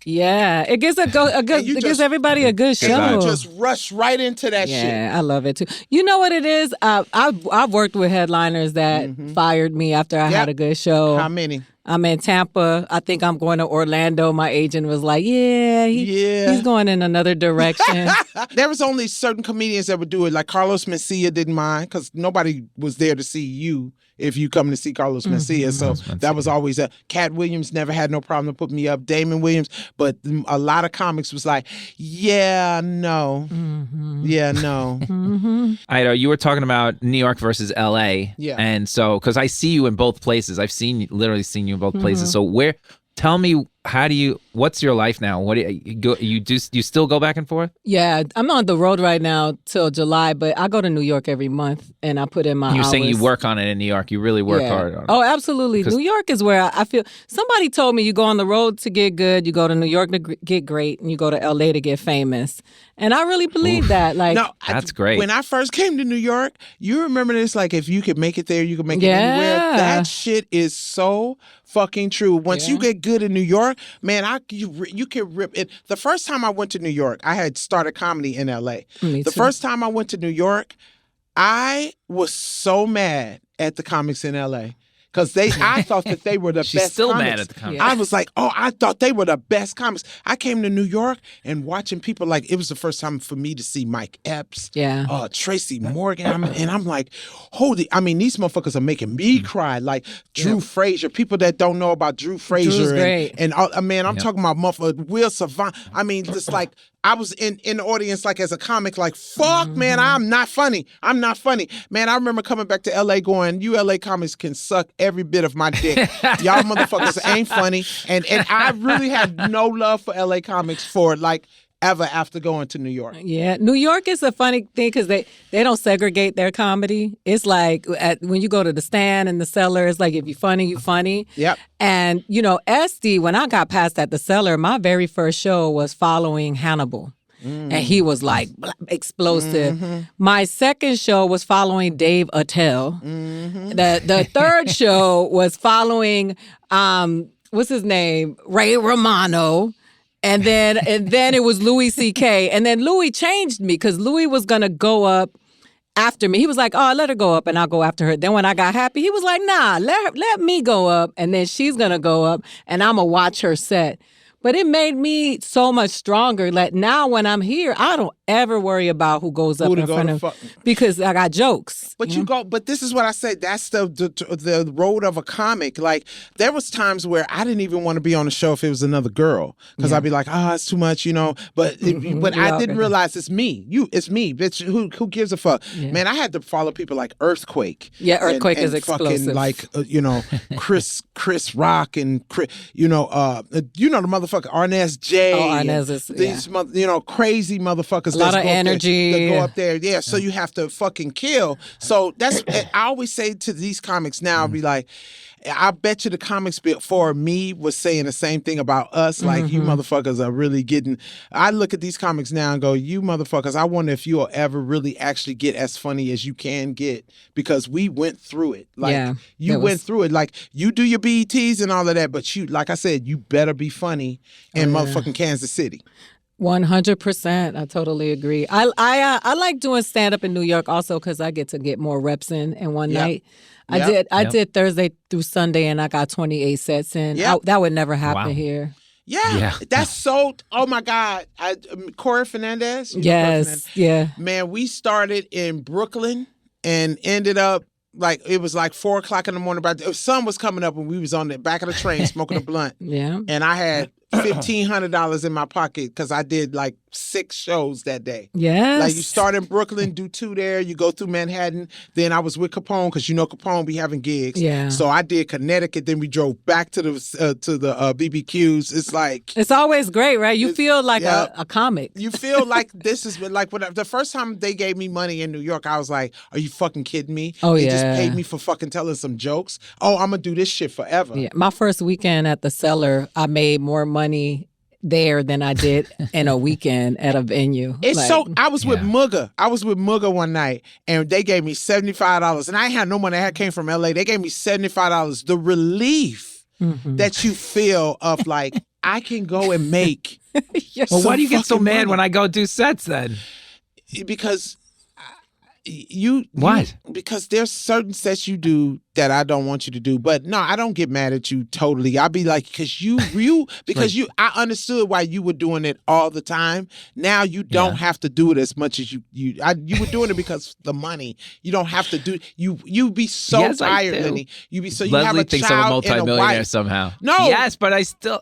Yeah, it gives it gives everybody a good show. And you just rush right into that shit. Yeah, I love it too. You know what it is? I've worked with headliners that fired me after I had a good show. How many? I'm in Tampa. I think I'm going to Orlando. My agent was like, he's going in another direction. There was only certain comedians that would do it. Like Carlos Mencia didn't mind because nobody was there to see you if you come to see Carlos Mencia. So that was always Cat Williams never had no problem to put me up. Damon Williams. But a lot of comics was like, yeah, no. Yeah, no. Ida, you were talking about New York versus L.A. Yeah. And so, because I see you in both places. I've literally seen you in both places. So tell me, what's your life now? What do you still go back and forth? Yeah, I'm on the road right now till July, but I go to New York every month and I put in my You're hours. saying you work on it in New York. You really work hard on it. Oh, absolutely. New York is where I feel, somebody told me you go on the road to get good, you go to New York to get great, and you go to LA to get famous. And I really believe that. Like, no, that's great. When I first came to New York, you remember this, like, if you could make it there, you could make it anywhere. That shit is so fucking true. Once you get good in New York, man, you can rip it. The first time I went to New York, I had started comedy in LA. The first time I went to New York, I was so mad at the comics in LA. Because I thought that they were the She's best still comics. mad at the comics. I was like, I thought they were the best comics. I came to New York and watching people, like, it was the first time for me to see Mike Epps, Tracy Morgan. And I'm like, these motherfuckers are making me cry. Like Drew Frazier, people that don't know about Drew Frazier. Drew's great. And I'm talking about motherfucker Will Savant. I mean, just like, I was in the audience, like, as a comic, like, fuck, man, I'm not funny. I'm not funny. Man, I remember coming back to L.A. going, you L.A. comics can suck every bit of my dick. Y'all motherfuckers ain't funny. And I really had no love for L.A. comics for, like, ever after going to New York. Yeah, New York is a funny thing because they don't segregate their comedy. It's like when you go to the Stand and the Cellar, it's like if you're funny, you're funny. Yep. And, Esty, when I got past at the Cellar, my very first show was following Hannibal. And he was like explosive. My second show was following Dave Attell. The third show was following, what's his name? Ray Romano. And then it was Louis C.K. And then Louis changed me because Louis was going to go up after me. He was like, oh, let her go up and I'll go after her. Then when I got happy, he was like, nah, let me go up and then she's going to go up and I'm going to watch her set. But it made me so much stronger. Like now when I'm here, I don't ever worry about who goes up in front of because I got jokes. But but this is what I say. That's the road of a comic. Like there was times where I didn't even want to be on the show if it was another girl because I'd be like, it's too much, But I didn't realize it's me. It's me, bitch. Who gives a fuck? Yeah. Man, I had to follow people like Earthquake. Yeah, Earthquake is explosive. Fucking like Chris Rock and Chris, the motherfucker Arnez J. Oh, Arnez is these crazy motherfuckers. A lot of energy. That go up there. Yeah, so you have to fucking kill. So that's I always say to these comics now, I'll be like, I bet you the comics before me was saying the same thing about us. Like, you motherfuckers are really getting... I look at these comics now and go, you motherfuckers, I wonder if you'll ever really actually get as funny as you can get because we went through it. Like, you went through it. Like, you do your BETs and all of that, but you, like I said, you better be funny in motherfucking Kansas City. 100%. I totally agree. I like doing stand-up in New York also because I get to get more reps in one night. I did Thursday through Sunday and I got 28 sets in. That would never happen here. Yeah, that's so. Oh my God, Corey Fernandez. Yes, yeah. Man, we started in Brooklyn and ended up like it was like 4:00 in the morning. But the sun was coming up and we was on the back of the train smoking a blunt. Yeah, and I had $1,500 in my pocket because I did like 6 shows that day. Yes. Like you start in Brooklyn, do 2 there, you go through Manhattan. Then I was with Capone because Capone be having gigs. Yeah. So I did Connecticut. Then we drove back to the BBQs. It's like it's always great, right? You feel like a comic. You feel like this is like the first time they gave me money in New York, I was like, "Are you fucking kidding me? Oh they just paid me for fucking telling some jokes. Oh, I'm gonna do this shit forever." Yeah. My first weekend at the Cellar, I made more money there than I did in a weekend at a venue. I was with Mugga. I was with Mugga one night and they gave me $75 and I had no money. I came from LA. They gave me $75. The relief that you feel of like, I can go and make. Well, why do you get so mad when I go do sets then? Because because there's certain sets you do that I don't want you to do. But no, I don't get mad at you totally. I'll be like, I understood why you were doing it all the time. Now you don't have to do it as much as you were doing it because the money. You don't have to do you be so tired, Lenny. You be so you Leslie have a thinks child I'm a multimillionaire and a wife. somehow. No. Yes, but I still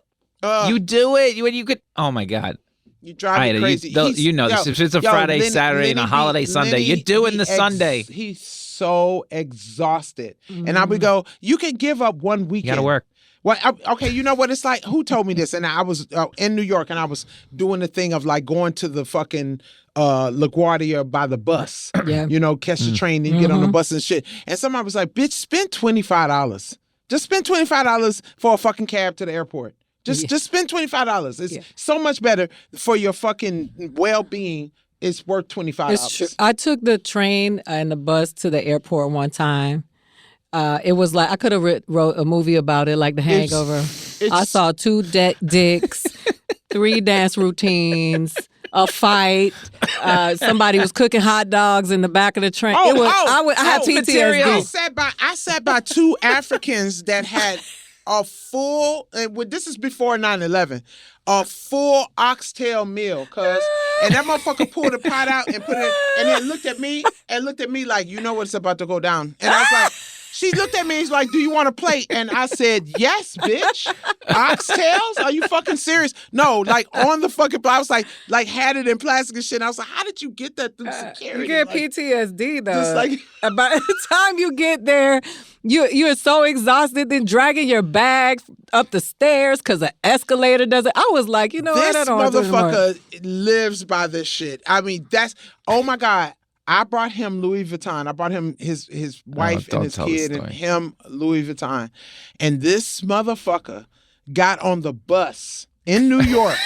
you do it when you could. Oh my God. You drive me crazy. You know this. If it's a Friday, Saturday, and a holiday Sunday, you're doing the Sunday. He's so exhausted. And I would go, you can give up one weekend. You got to work. Well, okay, you know what it's like? Who told me this? And I was in New York, and I was doing the thing of like going to the fucking LaGuardia by the bus. Yeah. You know, catch the train and get on the bus and shit. And somebody was like, bitch, spend $25. Just spend $25 for a fucking cab to the airport. Just spend $25. It's so much better for your fucking well-being. It's worth $25. It's true. I took the train and the bus to the airport one time. It was like I could have wrote a movie about it, like The Hangover. I saw 2 dicks, 3 dance routines, a fight. Somebody was cooking hot dogs in the back of the train. I had PTSD. I sat by 2 Africans that had a full, this is before 9/11, a full oxtail meal, and that motherfucker pulled the pot out and put it, and then looked at me like, you know what's about to go down. And I was like, she looked at me, he's like, do you want a plate? And I said, yes, bitch. Oxtails? Are you fucking serious? No, like on the fucking, I was like had it in plastic and shit. And I was like, how did you get that through security? You get PTSD though. Just like, by the time you get there, you're so exhausted, then dragging your bag up the stairs because the escalator does it. I was like, you know what? This motherfucker lives by this shit. I mean, oh my God. I brought him Louis Vuitton. I brought him his wife and his kid and him Louis Vuitton. And this motherfucker got on the bus in New York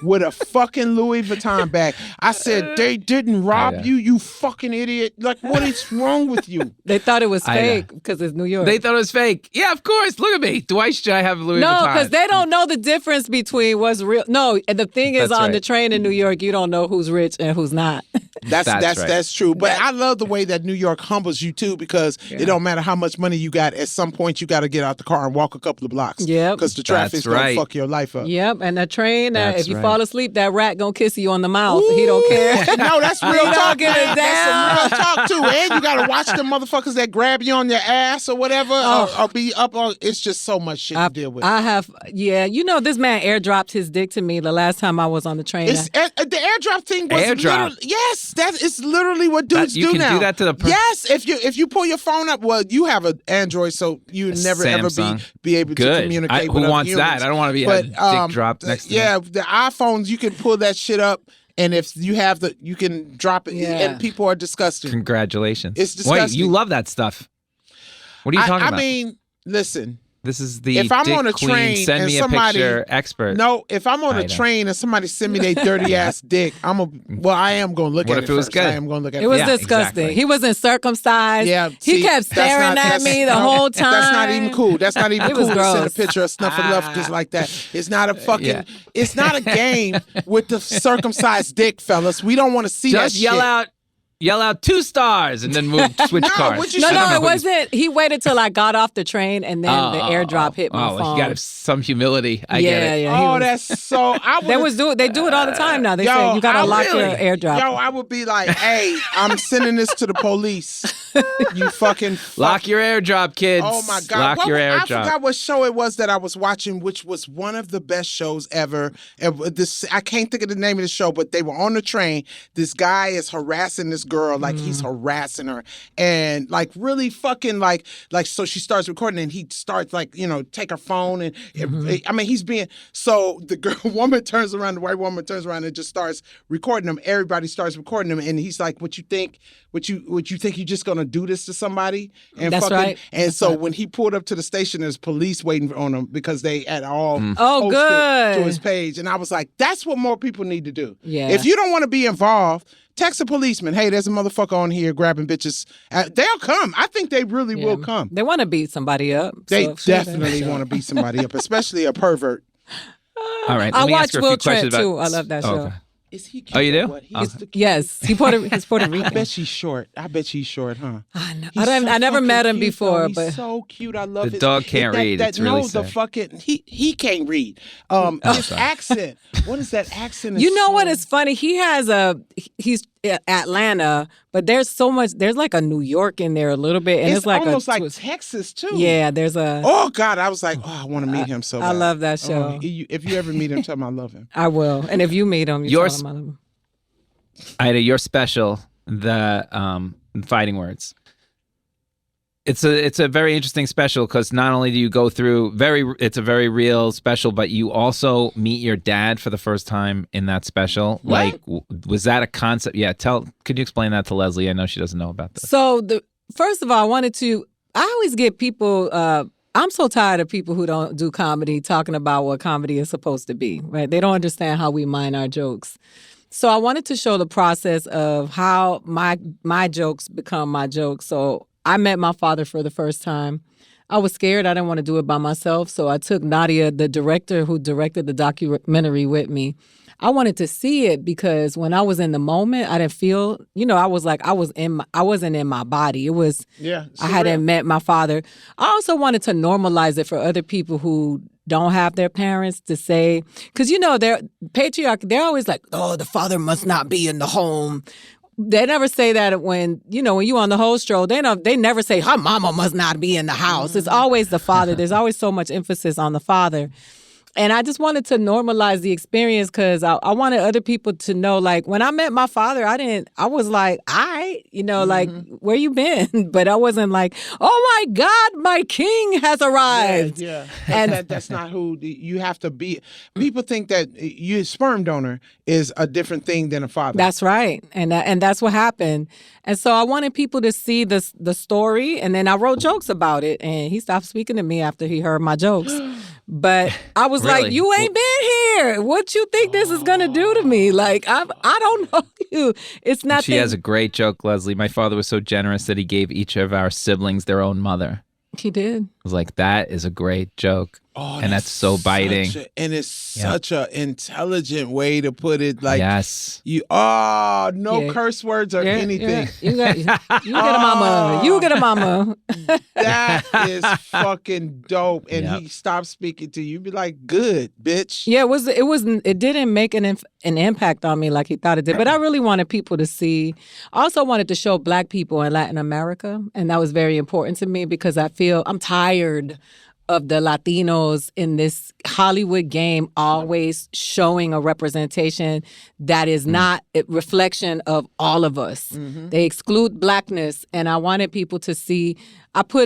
with a fucking Louis Vuitton bag. I said, they didn't rob you, you fucking idiot. Like, what is wrong with you? They thought it was fake because it's New York. They thought it was fake. Yeah, of course. Look at me. Why should I have Louis Vuitton? No, because they don't know the difference between what's real. No, and the thing is, on the train in New York, you don't know who's rich and who's not. That's true. But I love the way that New York humbles you too, because it don't matter how much money you got. At some point, you got to get out the car and walk a couple of blocks. Yeah, because the traffic's gonna fuck your life up. Yep, and the train, if you fall asleep, that rat gonna kiss you on the mouth. Ooh. He don't care. No, that's real talk. That's some real talk too. And you gotta watch the motherfuckers that grab you on your ass or whatever, or be up on. It's just so much shit to deal with. You know, this man airdropped his dick to me the last time I was on the train. The airdrop thing was literally, yes, it's literally what dudes do now. You can do that to the person. Yes, if you pull your phone up, well, you have an Android, so you never ever be able to communicate with who wants humans. that? I don't want to be a dick dropped next to me. Yeah, the iPhones, you can pull that shit up. And if you have you can drop it. Yeah. And people are disgusting. Congratulations. It's disgusting. Wait, you love that stuff. What are you talking about? I mean, listen. This is the if I'm dick on a queen, train send and me somebody, a picture expert. No, if I'm on a train and somebody send me their dirty ass dick, I am gonna look at it. What if it was good? I am gonna look at it. It was disgusting. Exactly. He wasn't circumcised. Yeah, he kept staring at me the whole time. That's not even cool. That's not even cool to send a picture of Snuffleupagus like that. It's not a fucking. It's not a game with the circumcised dick, fellas. We don't want to see that shit. Just yell out 2 stars and then switch cars. No, it wasn't. He waited till I got off the train and then the airdrop hit my phone. You got some humility. I get it. Yeah, that's so. They do it all the time now. They say you gotta lock your airdrop. I would be like, hey, I'm sending this to the police. You fucking lock your airdrop, kids. Oh my God, lock your airdrop. I forgot what show it was that I was watching, which was one of the best shows ever. I can't think of the name of the show, but they were on the train. This guy is harassing this girl, like he's harassing her, and like really fucking like so she starts recording and he starts like, take her phone and I mean he's being, so the the white woman turns around and just starts recording him. Everybody starts recording him and he's like, what you think you're just gonna do this to somebody? And that's fucking, right. And that's so right. When he pulled up to the station, there's police waiting on him because they had all posted to his page. And I was like, that's what more people need to do. Yeah. If you don't want to be involved, text a policeman. Hey, there's a motherfucker on here grabbing bitches. They'll come. I think they really will come. They want to beat somebody up. They definitely want to beat somebody up, especially a pervert. All right. I Let me ask watch her a Will few questions Trent, about... too. I love that show. Okay. Is he cute? Oh, you do? What? He's the Yes, he's Puerto Rican. I bet she's short. I bet she's short, huh? I know. He's I never met him cute, before, though. He's but so cute. I love The dog can't read. It's really the sad. fucking he can't read. His accent. What is that accent? you know what is funny? He's Atlanta, but there's so much. There's like a New York in there a little bit, and it's like almost like Texas too. Yeah, there's a. Oh God, I was like, I want to meet him so bad. I love that show. If you ever meet him, tell him I love him. I will, and if you meet him, you tell him I love him. Aida, your special, the Fighting Words. It's a very interesting special because not only do you go through it's a very real special, but you also meet your dad for the first time in that special. What? Like, was that a concept? Yeah, could you explain that to Leslie? I know she doesn't know about this. So first of all, I always get people. I'm so tired of people who don't do comedy talking about what comedy is supposed to be. Right? They don't understand how we mine our jokes. So I wanted to show the process of how my jokes become my jokes. So I met my father for the first time. I was scared. I didn't want to do it by myself. So I took Nadia, the director who directed the documentary, with me. I wanted to see it because when I was in the moment, I didn't feel, I was like, I wasn't in my body. It was, I hadn't met my father. I also wanted to normalize it for other people who don't have their parents to say, because they're patriarchy. They're always like, oh, the father must not be in the home. They never say that when you on the host show. They never say her mama must not be in the house. It's always the father. There's always so much emphasis on the father. And I just wanted to normalize the experience because I wanted other people to know, like, when I met my father, I was like, like, where you been? But I wasn't like, oh my God, my king has arrived. Yeah. And that's not who you have to be. People think that you sperm donor is a different thing than a father. That's right. And that's what happened. And so I wanted people to see the story. And then I wrote jokes about it. And he stopped speaking to me after he heard my jokes. But I was like, you ain't been here. What you think this is going to do to me? Like, I don't know you. It's not. She has a great joke, Leslie. My father was so generous that he gave each of our siblings their own mother. He did. I was like, that is a great joke. Oh, and that's so biting. It's such an intelligent way to put it. Like, yes. No curse words or anything. Yeah. You get a mama. You get a mama. That is fucking dope. And he stopped speaking to you. You'd be like, good, bitch. Yeah, it didn't make an impact on me like he thought it did. But I really wanted people to see. I also wanted to show Black people in Latin America. And that was very important to me because I feel I'm tired of the Latinos in this Hollywood game always showing a representation that is not a reflection of all of us. Mm-hmm. They exclude Blackness, and I wanted people to see. I put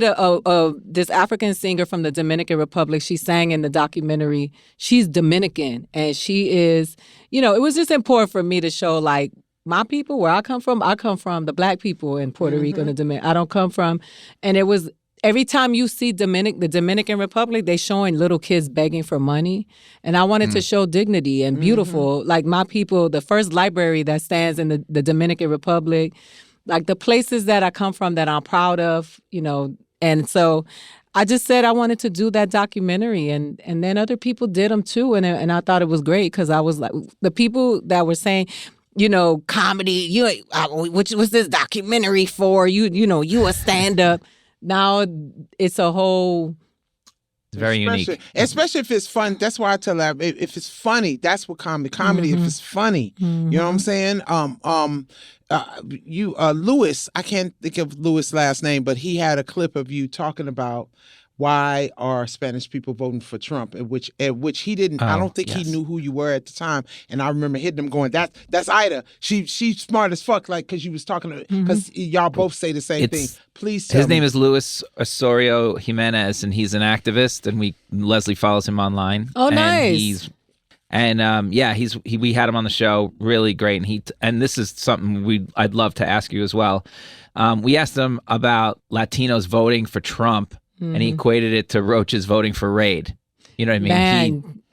this African singer from the Dominican Republic. She sang in the documentary. She's Dominican, and she is, it was just important for me to show, like, my people, where I come from the Black people in Puerto Rico and the Dominican. I don't come from, and it was. Every time you see the Dominican Republic, they showing little kids begging for money. And I wanted to show dignity and beautiful. Like my people, the first library that stands in the Dominican Republic, like the places that I come from that I'm proud of, And so I just said I wanted to do that documentary. And then other people did them too. And I thought it was great because I was like, the people that were saying, comedy, which was this documentary for? You a stand-up. Now it's a whole. It's very unique, especially if it's fun. That's why I tell them if it's funny, that's what comedy. If it's funny, you know what I'm saying. Lewis, I can't think of Lewis' last name, but he had a clip of you talking about why are Spanish people voting for Trump, at which he didn't. I don't think he knew who you were at the time. And I remember hitting him going, "That's Aida. She's smart as fuck." Like because you was talking to because y'all both say the same thing. Please tell me. His name is Luis Osorio Jimenez, and he's an activist. And Leslie follows him online. Oh, and nice. We had him on the show. Really great. And this is something I'd love to ask you as well. We asked him about Latinos voting for Trump. And he equated it to roaches voting for Reid. You know what I mean? Man,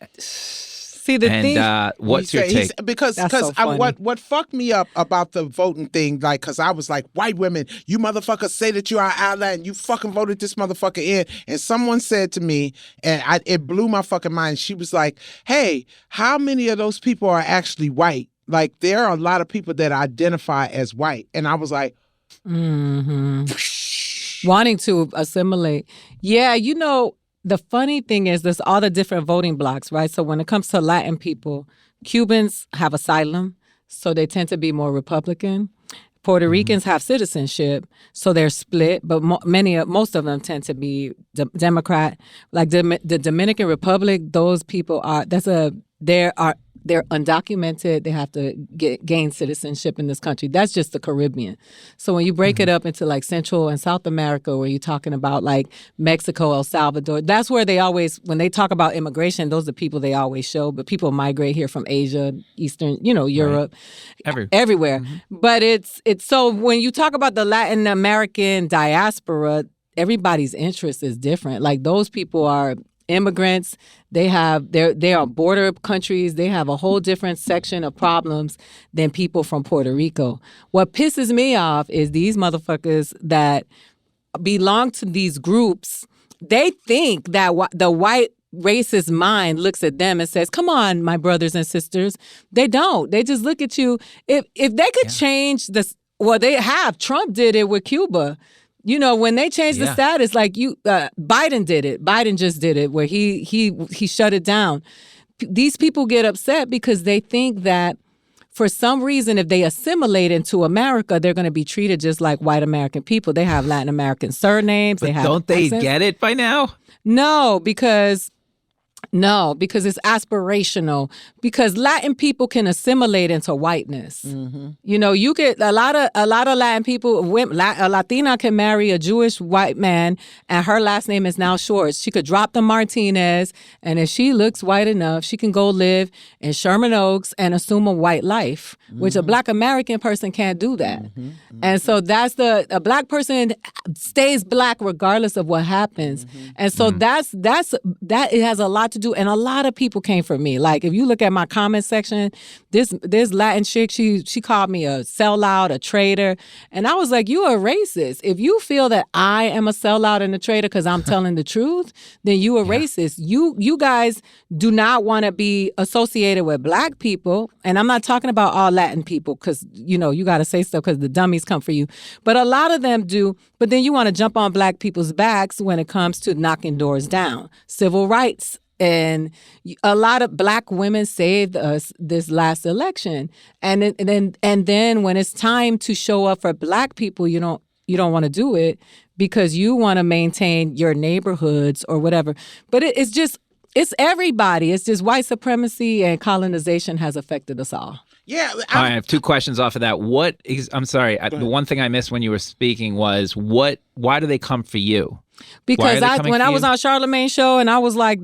See the thing. What's your take? Because so what fucked me up about the voting thing, like, because I was like, white women, you motherfuckers say that you are ally and you fucking voted this motherfucker in. And someone said to me, and it blew my fucking mind. She was like, hey, how many of those people are actually white? Like, there are a lot of people that identify as white. And I was like, wanting to assimilate. Yeah, the funny thing is there's all the different voting blocks, right? So when it comes to Latin people, Cubans have asylum, so they tend to be more Republican. Puerto Ricans have citizenship, so they're split, but most of them tend to be Democrat. Like the Dominican Republic, those people they're undocumented. They have to gain citizenship in this country. That's just the Caribbean. So when you break it up into like Central and South America, where you're talking about like Mexico, El Salvador, that's where they always, when they talk about immigration, those are the people they always show. But people migrate here from Asia, Eastern, Europe, everywhere. But it's so when you talk about the Latin American diaspora, everybody's interest is different. Like those people are immigrants. They are border countries. They have a whole different section of problems than people from Puerto Rico. What pisses me off is these motherfuckers that belong to these groups. They think that the white racist mind looks at them and says, come on, my brothers and sisters. They don't. They just look at you. If they could change this, well, they have. Trump did it with Cuba. When they changed the status, like Biden did it. Biden just did it, where he shut it down. These people get upset because they think that for some reason, if they assimilate into America, they're going to be treated just like white American people. They have Latin American surnames. But don't they accents. Get it by now? No, because it's aspirational. Because Latin people can assimilate into whiteness. You get a lot of Latin people. A Latina can marry a Jewish white man, and her last name is now Schwartz. She could drop the Martinez, and if she looks white enough, she can go live in Sherman Oaks and assume a white life, which a Black American person can't do that. And so a Black person stays Black regardless of what happens. And so that it has a lot to do, and a lot of people came for me. Like if you look at my comment section, this Latin chick, she called me a sellout, a traitor, and I was like, you are racist. If you feel that I am a sellout and a traitor because I'm telling the truth, then you are racist. You guys do not want to be associated with Black people, and I'm not talking about all Latin people because you got to say stuff because the dummies come for you, but a lot of them do. But then you want to jump on Black people's backs when it comes to knocking doors down, civil rights. And a lot of Black women saved us this last election. And then when it's time to show up for Black people, you don't want to do it because you want to maintain your neighborhoods or whatever. But it's everybody. It's just white supremacy and colonization has affected us all. Yeah. I have two questions off of that. I'm sorry. The one thing I missed when you were speaking was why do they come for you? Because when I was on Charlamagne's show and I was like,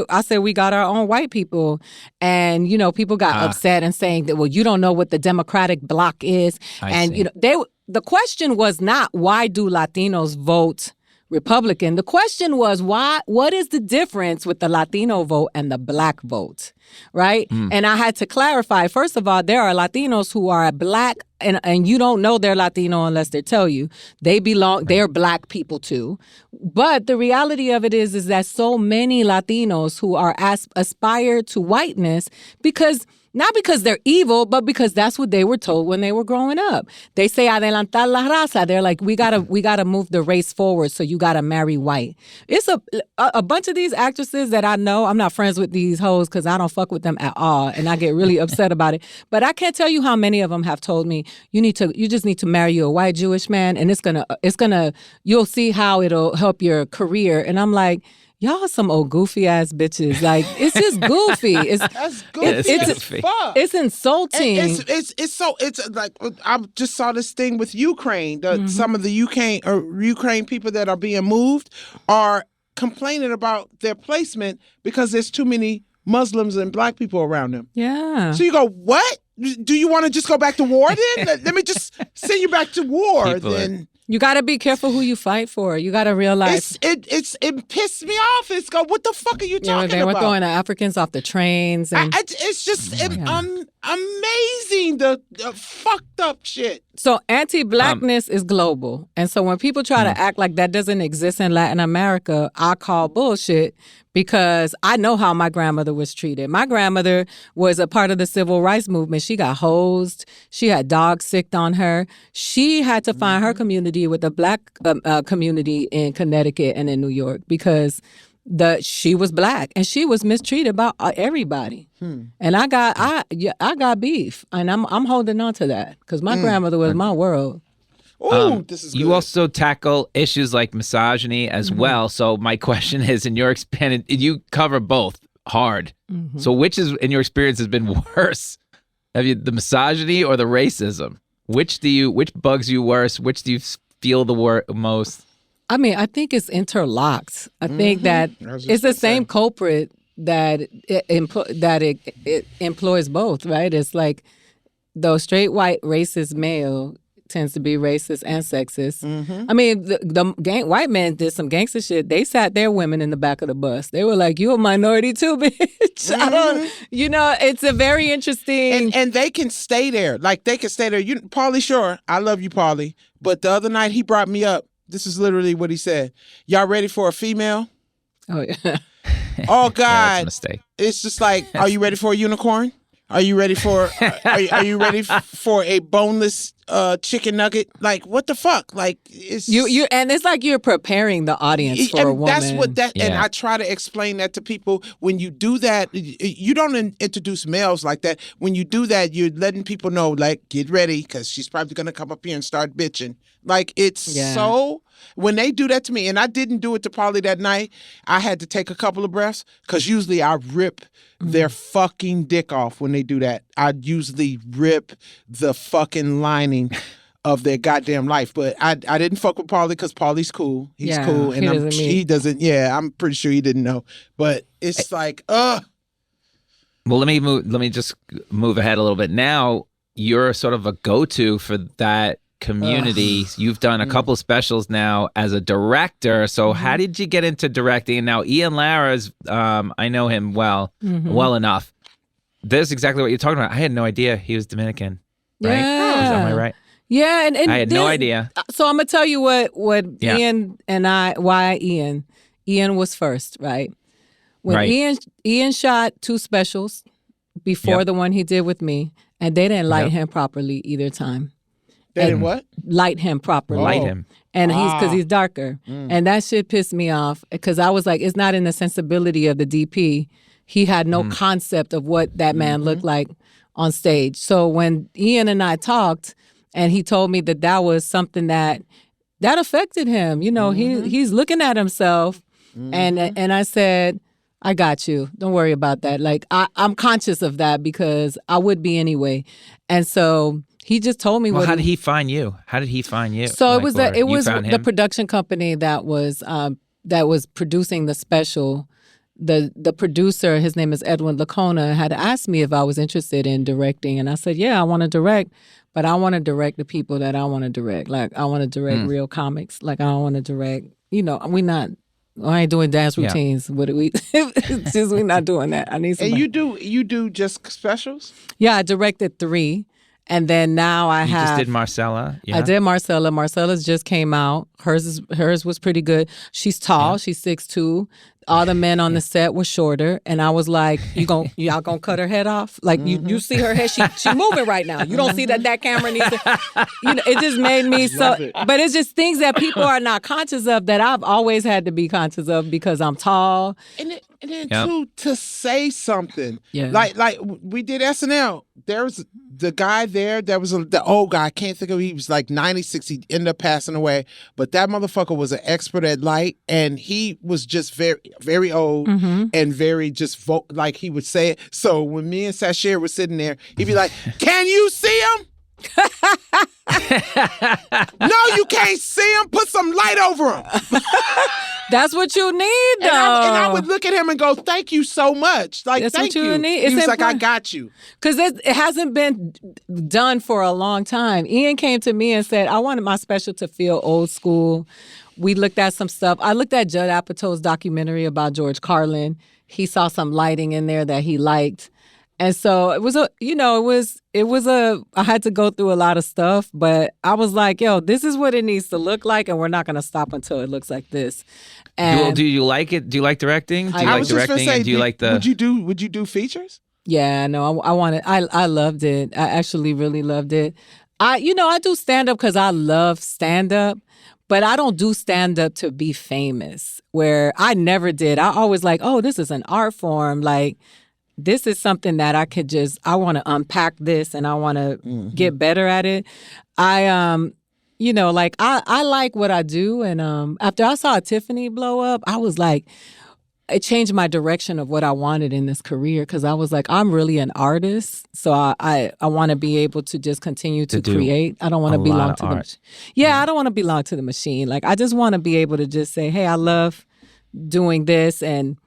I said we got our own white people, and people got upset and saying that, well, you don't know what the Democratic bloc is, the question was not why do Latinos vote Republican. The question was what is the difference with the Latino vote and the Black vote, right? And I had to clarify. First of all, there are Latinos who are Black, and you don't know they're Latino unless they tell you. They're Black people too. But the reality of it is that so many Latinos who are aspire to whiteness not because they're evil, but because that's what they were told when they were growing up. They say adelantar la raza. They're like, we gotta move the race forward, so you gotta marry white. It's a bunch of these actresses that I know. I'm not friends with these hoes because I don't fuck with them at all, and I get really upset about it. But I can't tell you how many of them have told me you just need to marry a white Jewish man, and you'll see how it'll help your career. And I'm like, y'all are some old goofy ass bitches. Like, it's just goofy. That's goofy. It's fuck. It's insulting. It's like I just saw this thing with Ukraine. Some of the Ukraine people that are being moved are complaining about their placement because there's too many Muslims and Black people around them. Yeah. So you go, what? Do you want to just go back to war then? Let me just send you back to war then. You got to be careful who you fight for. You got to realize. It pissed me off. It's go, what the fuck are you talking about? They were throwing the Africans off the trains. And, it's just amazing, the fucked up shit. So anti-blackness is global. And so when people try to act like that doesn't exist in Latin America, I call bullshit because I know how my grandmother was treated. My grandmother was a part of the civil rights movement. She got hosed. She had dogs sicked on her. She had to find her community with the black community in Connecticut and in New York because she was black and she was mistreated by everybody. And I got beef, and I'm holding on to that because my grandmother was my world. This is good. You also tackle issues like misogyny as well. So my question is, in your experience, you cover both hard. So which is, in your experience, has been worse? Have you the misogyny or the racism? Which bugs you worse? Which do you feel the most? I mean, I think it's interlocked. I think that it's the same culprit that it employs both, right? It's like the straight white racist male tends to be racist and sexist. I mean, the white men did some gangster shit. They sat their women in the back of the bus. They were like, "You a minority too, bitch." I don't, it's a very interesting. And they can stay there. Like, they can stay there. Pauly Shore, I love you, Pauly. But the other night he brought me up. This is literally what he said. Y'all ready for a female? Oh, yeah. Oh, God. Yeah, that's a mistake. It's just like, are you ready for a unicorn? Are you ready for are you ready for a boneless chicken nugget? Like, what the fuck? Like, it's you and it's like you're preparing the audience for a woman. That's what and I try to explain that to people. When you do that, you don't introduce males like that. When you do that, you're letting people know, like, get ready, because she's probably gonna come up here and start bitching. Like, it's so. When they do that to me, and I didn't do it to Pauly that night, I had to take a couple of breaths, because usually I rip their fucking dick off when they do that. I usually rip the fucking lining of their goddamn life. But I didn't fuck with Pauly because Pauly's cool. He's cool. And he doesn't, I'm pretty sure he didn't know. But it's like, Well, let me just move ahead a little bit. Now, you're sort of a go-to for that community. You've done a couple specials now as a director. So how did you get into directing? And now Ian Lara's, I know him well enough. This is exactly what you're talking about. I had no idea he was Dominican. Right? Am I right? Yeah, and I had no idea. So I'm gonna tell you what Ian and why Ian was first, right? When Ian shot 2 specials before the one he did with me, and they didn't light him properly either time. They didn't what? Light him properly. Light him. And because he's darker. And that shit pissed me off because I was like, it's not in the sensibility of the DP. He had no concept of what that man looked like on stage. So when Ian and I talked, and he told me that was something that affected him. He's looking at himself. And I said, I got you. Don't worry about that. Like, I'm conscious of that because I would be anyway. And so he just told me. Well, how did he find you? So it was the production company that was producing the special. The producer, his name is Edwin Lacona, had asked me if I was interested in directing, and I said, yeah, I want to direct, but I want to direct the people that I want to direct. Like, I want to direct real comics. Like, I don't want to direct. I ain't doing dance routines. What do we? It's just we're not doing that. I need somebody. And you do just specials? Yeah, I directed 3. And then now I just did Marcella. Yeah. I did Marcella. Marcella's just came out. Hers was pretty good. She's tall. Yeah. She's 6'2". All the men on the set were shorter, and I was like, y'all gonna cut her head off? Like, you see her head? She moving right now. You don't see that camera needs to. It just made me so. But it's just things that people are not conscious of that I've always had to be conscious of because I'm tall. And then too, to say something. Yeah. Like we did SNL. There was the guy there. There was the old guy. I can't think of. He was like 96. He ended up passing away. But that motherfucker was an expert at light, and he was just very, very old and very just like he would say it. So when me and Sasheer were sitting there, he'd be like, "Can you see him?" No, you can't see him. Put some light over him. That's what you need, though. And I would look at him and go, "Thank you so much." Like, that's thank what you need. He was like, "I got you," because it hasn't been done for a long time. Ian came to me and said, "I wanted my special to feel old school." We looked at some stuff. I looked at Judd Apatow's documentary about George Carlin. He saw some lighting in there that he liked. And so it was I had to go through a lot of stuff, but I was like, yo, this is what it needs to look like, and we're not going to stop until it looks like this. And do you like it? Do you like directing? Do you like directing? And do you like the... Would you do features? Yeah, no, I loved it. I actually really loved it. I do stand-up because I love stand-up, but I don't do stand-up to be famous, where I never did. I always like, oh, this is an art form, like, this is something that I want to unpack this and I want to get better at it. I like what I do. And after I saw Tiffany blow up, I was like, it changed my direction of what I wanted in this career, because I was like, I'm really an artist. So I want to be able to just continue to create. I don't want to belong to the machine. Yeah, I don't want to belong to the machine. Like, I just want to be able to just say, hey, I love doing this and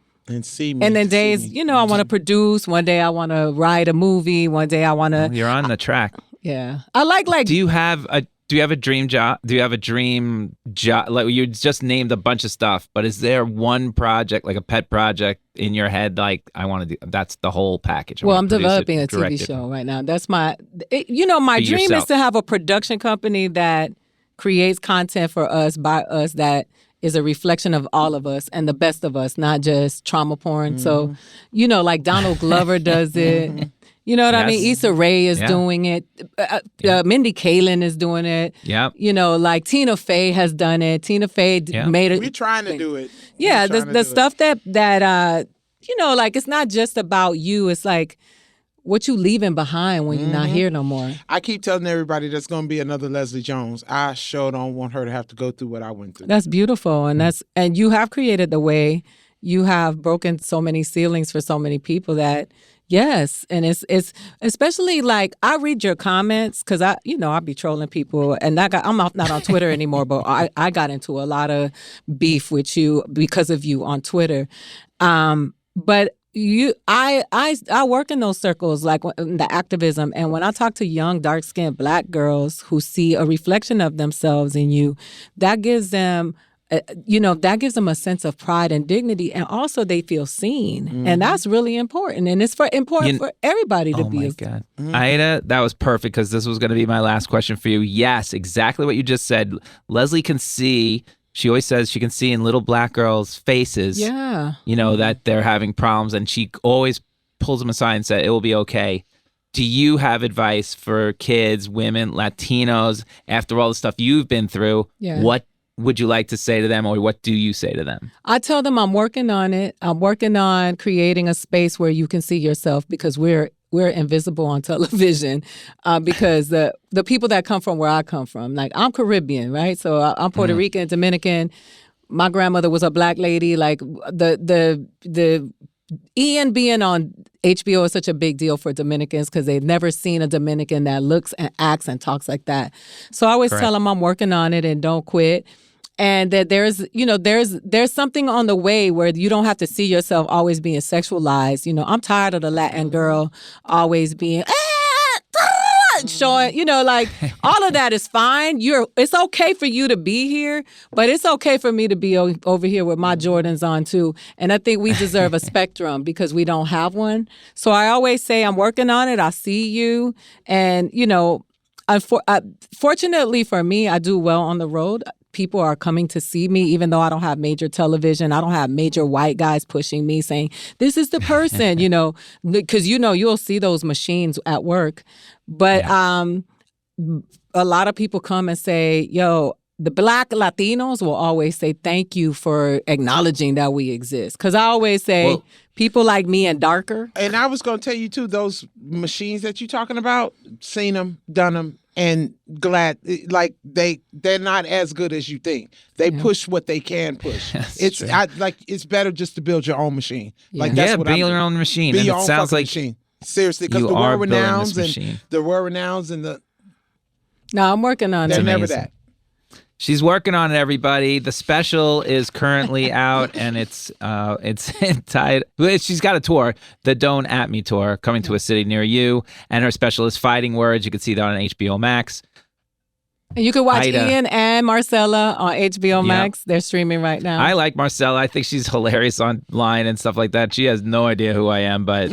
see me. And then days, I want to produce. One day I want to write a movie. One day I want to. You're on the track. Yeah, I like. Do you have a dream job? Do you have a dream job? Like, you just named a bunch of stuff, but is there one project, like a pet project in your head? Like, I want to do. That's the whole package. Well, I'm developing a TV show right now. That's my dream is to have a production company that creates content for us, by us, that is a reflection of all of us and the best of us, not just trauma porn. So, like Donald Glover does it. You know what I mean? Issa Rae is doing it. Mindy Kaling is doing it. Yeah. Like Tina Fey has done it. Tina Fey made it. We're trying to do it. Yeah, the stuff that like, it's not just about you. It's like what you leaving behind when you're not here no more. I keep telling everybody there's going to be another Leslie Jones. I sure don't want her to have to go through what I went through. That's beautiful. And and you have created the way. You have broken so many ceilings for so many people that, yes. And it's especially like, I read your comments because I be trolling people, and I'm not on Twitter anymore, but I got into a lot of beef with you because of you on Twitter. But I work in those circles, like in the activism, and when I talk to young, dark-skinned Black girls who see a reflection of themselves in you, that gives them a sense of pride and dignity, and also they feel seen, and that's really important. And it's important for everybody to be. Oh my God, Aida, that was perfect, because this was going to be my last question for you. Yes, exactly what you just said. Leslie can see. She always says she can see in little Black girls' faces, that they're having problems, and she always pulls them aside and says, it will be okay. Do you have advice for kids, women, Latinos, after all the stuff you've been through? Yeah. What would you like to say to them, or what do you say to them? I tell them I'm working on it. I'm working on creating a space where you can see yourself, because we're invisible on television, because the people that come from where I come from, like, I'm Caribbean, right? So I'm Puerto Rican, Dominican. My grandmother was a Black lady. Like, the Ian being on HBO is such a big deal for Dominicans, because they've never seen a Dominican that looks and acts and talks like that. So I always tell them I'm working on it and don't quit. And that there's something on the way where you don't have to see yourself always being sexualized. I'm tired of the Latin girl always being showing, like, all of that is fine. It's okay for you to be here, but it's okay for me to be over here with my Jordans on too. And I think we deserve a spectrum, because we don't have one. So I always say I'm working on it. I see you. And, fortunately for me, I do well on the road. People are coming to see me, even though I don't have major television. I don't have major white guys pushing me saying, this is the person, because, you'll see those machines at work. But a lot of people come and say, yo, the Black Latinos will always say, thank you for acknowledging that we exist. Because I always say, people like me and darker. And I was going to tell you, too, those machines that you're talking about, seen them, done them. And glad, like, they're not as good as you think. They push what they can push. It's better just to build your own machine. Like, that's what build your own machine. Be and your it own sounds like machine. Seriously, because the world renowns and the. No, I'm working on it. They're never that. She's working on it, everybody. The special is currently out, and it's tied. She's got a tour, the Don't At Me tour, coming to a city near you, and her special is Fighting Words. You can see that on HBO Max. You can watch Ian and Marcella on HBO Max. They're streaming right now. I like Marcella. I think she's hilarious online and stuff like that. She has no idea who I am, but,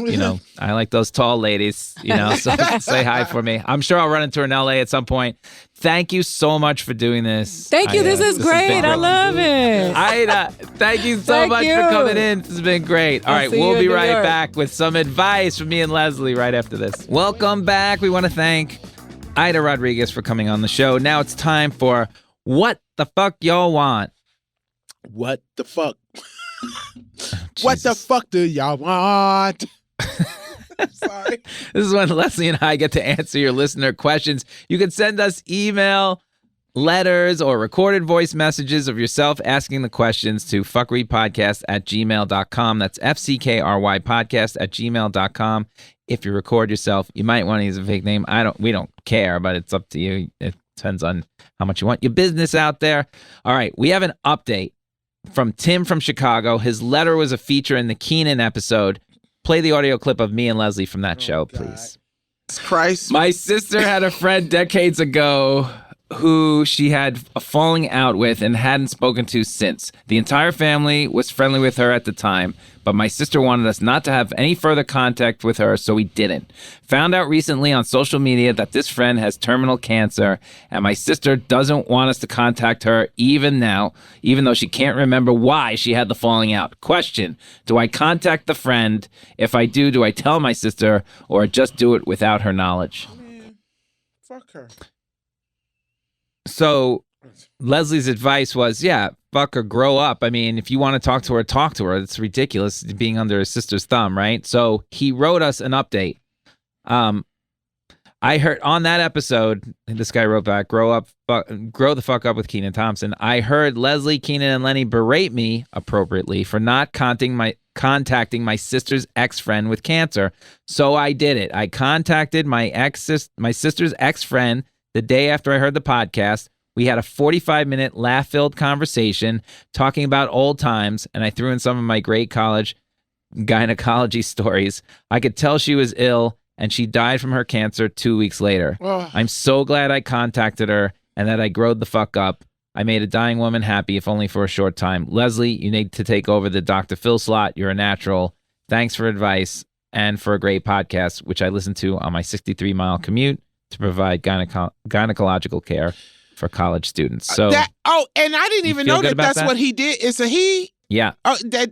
I like those tall ladies, so say hi for me. I'm sure I'll run into her in LA at some point. Thank you so much for doing this. Thank you. This is great. I love it. Aida, thank you so much for coming in. This has been great. All right, we'll be right back with some advice from me and Leslie right after this. Welcome back. We want to thank Aida Rodriguez for coming on the show. Now it's time for What the Fuck Y'all Want. What the fuck? What the fuck do y'all want? Sorry. This is when Leslie and I get to answer your listener questions. You can send us email, letters, or recorded voice messages of yourself asking the questions to fuckrypodcast@gmail.com. That's FCKRY podcast@gmail.com. If you record yourself, you might want to use a fake name. We don't care, but it's up to you. It depends on how much you want your business out there. All right, we have an update from Tim from Chicago. His letter was a feature in the Keenan episode. Play the audio clip of me and Leslie from that show, please. Christ. My sister had a friend decades ago who she had a falling out with and hadn't spoken to since. The entire family was friendly with her at the time, but my sister wanted us not to have any further contact with her, so we didn't. Found out recently on social media that this friend has terminal cancer, and my sister doesn't want us to contact her even now, even though she can't remember why she had the falling out. Question, do I contact the friend? If I do I tell my sister, or just do it without her knowledge? Man, fuck her. So Leslie's advice was, fuck her, grow up. I mean, if you want to talk to her. It's ridiculous being under his sister's thumb, right? So he wrote us an update. I heard on that episode, this guy wrote back, grow the fuck up with Kenan Thompson. I heard Leslie, Kenan, and Lenny berate me appropriately for not contacting my sister's ex-friend with cancer. So I did it. I contacted my sister's ex-friend the day after I heard the podcast. We had a 45-minute laugh-filled conversation talking about old times, and I threw in some of my great college gynecology stories. I could tell she was ill, and she died from her cancer 2 weeks later. I'm so glad I contacted her and that I growed the fuck up. I made a dying woman happy, if only for a short time. Leslie, you need to take over the Dr. Phil slot. You're a natural. Thanks for advice and for a great podcast, which I listen to on my 63-mile commute to provide gynecological care for college students. So, and I didn't even know that's what he did. It's a he. Yeah.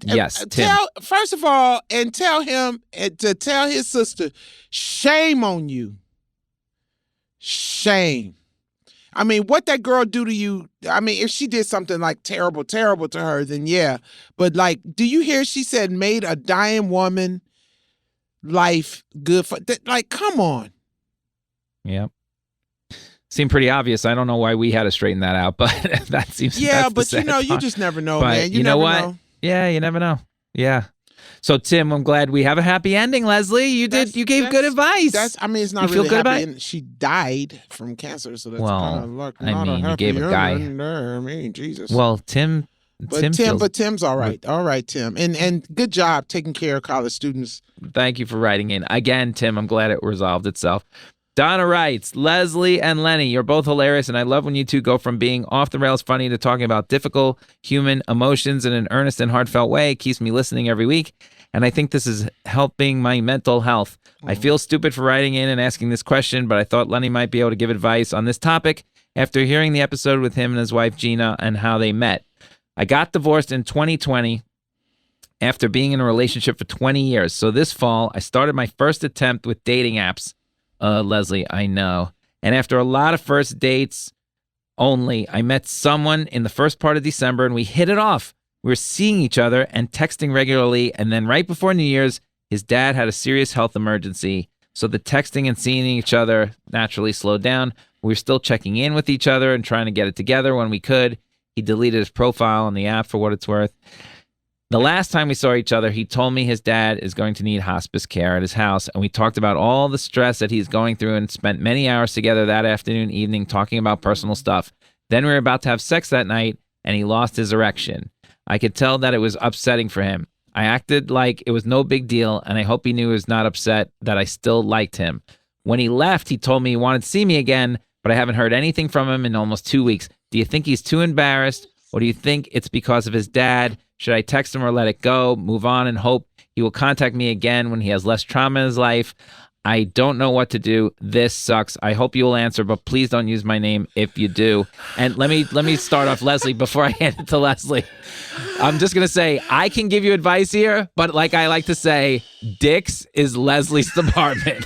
Yes. First of all, and tell him to tell his sister, shame on you. Shame. I mean, what that girl do to you? I mean, if she did something like terrible to her, then yeah. But like, do you hear? She said, made a dying woman life good for. Like, come on. Yep. Seemed pretty obvious. I don't know why we had to straighten that out, but that seems but you just never know, man. You know what? Yeah, you never know. Yeah. So Tim, I'm glad we have a happy ending. Leslie, you gave good advice. It's not really happy. She died from cancer, so that's kind of like you gave a guy. Jesus. Well, Tim's all right. All right, Tim. And good job taking care of college students. Thank you for writing in. Again, Tim, I'm glad it resolved itself. Donna writes, Leslie and Lenny, you're both hilarious, and I love when you two go from being off the rails funny to talking about difficult human emotions in an earnest and heartfelt way. It keeps me listening every week, and I think this is helping my mental health. I feel stupid for writing in and asking this question, but I thought Lenny might be able to give advice on this topic after hearing the episode with him and his wife Gina and how they met. I got divorced in 2020 after being in a relationship for 20 years. So this fall, I started my first attempt with dating apps. Leslie, I know. And after a lot of first dates only, I met someone in the first part of December and we hit it off. We were seeing each other and texting regularly. And then right before New Year's, his dad had a serious health emergency. So the texting and seeing each other naturally slowed down. We were still checking in with each other and trying to get it together when we could. He deleted his profile on the app for what it's worth. The last time we saw each other, he told me his dad is going to need hospice care at his house, and we talked about all the stress that he's going through and spent many hours together that afternoon, evening, talking about personal stuff. Then we were about to have sex that night, and he lost his erection. I could tell that it was upsetting for him. I acted like it was no big deal, and I hope he knew he was not upset that I still liked him. When he left, he told me he wanted to see me again, but I haven't heard anything from him in almost 2 weeks. Do you think he's too embarrassed, or do you think it's because of his dad? Should I text him or let it go, move on, and hope he will contact me again when he has less trauma in his life? I don't know what to do. This sucks. I hope you will answer, but please don't use my name if you do. And let me start off Leslie before I hand it to Leslie. I'm just going to say, I can give you advice here, but like I like to say, Dick's is Leslie's department.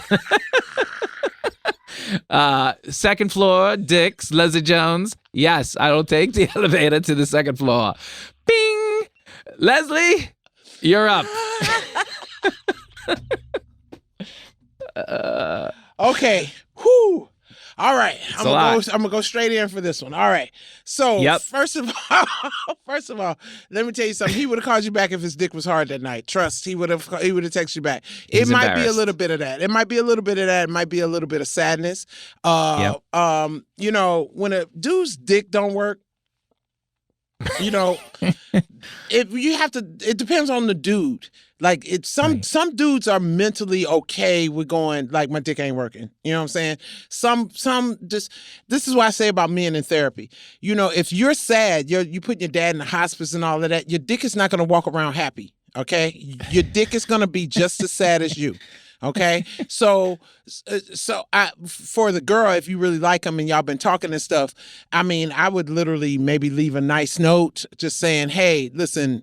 Second floor, Dick's, Leslie Jones. Yes, I will take the elevator to the second floor. Bing! Leslie, you're up. Okay. Whew. All right. I'm gonna go straight in for this one. All right. So first of all, let me tell you something. He would have called you back if his dick was hard that night. Trust, he would have texted you back. It might be a little bit of that. It might be a little bit of that. It might be a little bit of sadness. You know, when a dude's dick don't work, you know, it depends on the dude. Like some dudes are mentally okay with going like my dick ain't working. You know what I'm saying? Some just, this is what I say about men in therapy. You know, if you're sad, you putting your dad in the hospice and all of that, your dick is not going to walk around happy. Okay, your dick is going to be just as sad as you. Okay, so for the girl, if you really like him and y'all been talking and stuff, I mean, I would literally maybe leave a nice note just saying, hey, listen,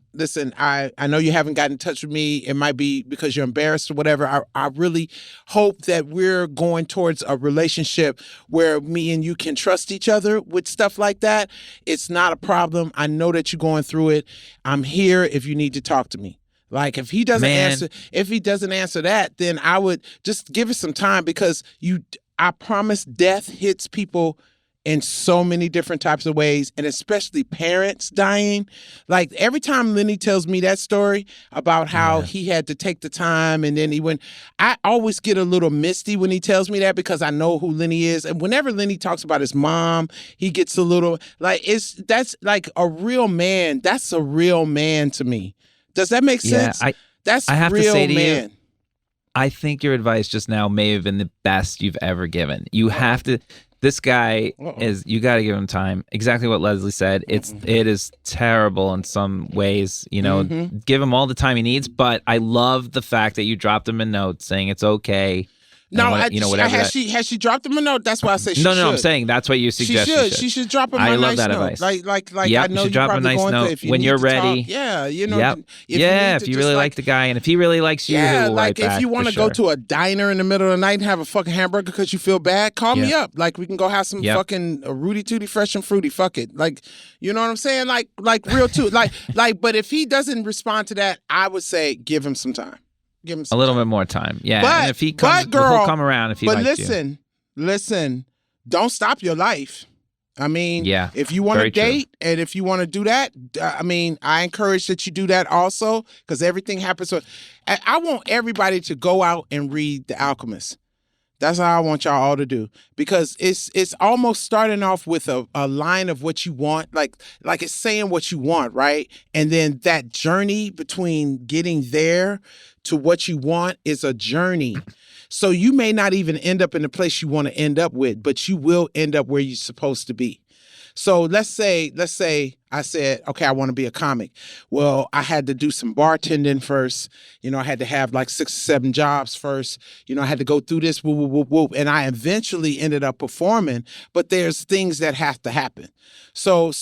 I know you haven't gotten in touch with me. It might be because you're embarrassed or whatever. I really hope that we're going towards a relationship where me and you can trust each other with stuff like that. It's not a problem. I know that you're going through it. I'm here if you need to talk to me. Like if he doesn't answer that, then I would just give it some time, because I promise death hits people in so many different types of ways, and especially parents dying. Like every time Lenny tells me that story about how he had to take the time and then he went, I always get a little misty when he tells me that, because I know who Lenny is. And whenever Lenny talks about his mom, he gets a little like, that's like a real man. That's a real man to me. Does that make sense? I have to say to you, I think your advice just now may have been the best you've ever given. You have to. This guy is. You got to give him time. Exactly what Leslie said. It is terrible in some ways. You know, give him all the time he needs. But I love the fact that you dropped him a note saying it's okay. No, has she dropped him a note? That's why I say she should. No, I'm saying that's what you suggest. She should drop him a nice note. I love that advice. Like I know you drop him a nice note when you're ready. You know. If you really like the guy, and if he really likes you, he will write back. If you want to go to a diner in the middle of the night and have a fucking hamburger because you feel bad, call me up. Like we can go have some fucking Rudy Tooty Fresh and Fruity. Fuck it. Like, you know what I'm saying? Like real too. Like. But if he doesn't respond to that, I would say give him some time. Give him a little bit more time. Yeah. And if he comes, he'll come around if he likes you. But listen, don't stop your life. I mean, if you want to date and if you want to do that, I mean, I encourage that you do that also, because everything happens. So I want everybody to go out and read The Alchemist. That's how I want y'all all to do, because it's almost starting off with a line of what you want, like it's saying what you want, right? And then that journey between getting there to what you want is a journey. So you may not even end up in the place you want to end up with, but you will end up where you're supposed to be. So let's say I said, okay, I want to be a comic. Well, I had to do some bartending first. You know, I had to have like 6 or 7 jobs first. You know, I had to go through this, whoop, whoop, whoop, whoop. And I eventually ended up performing, but there's things that have to happen. So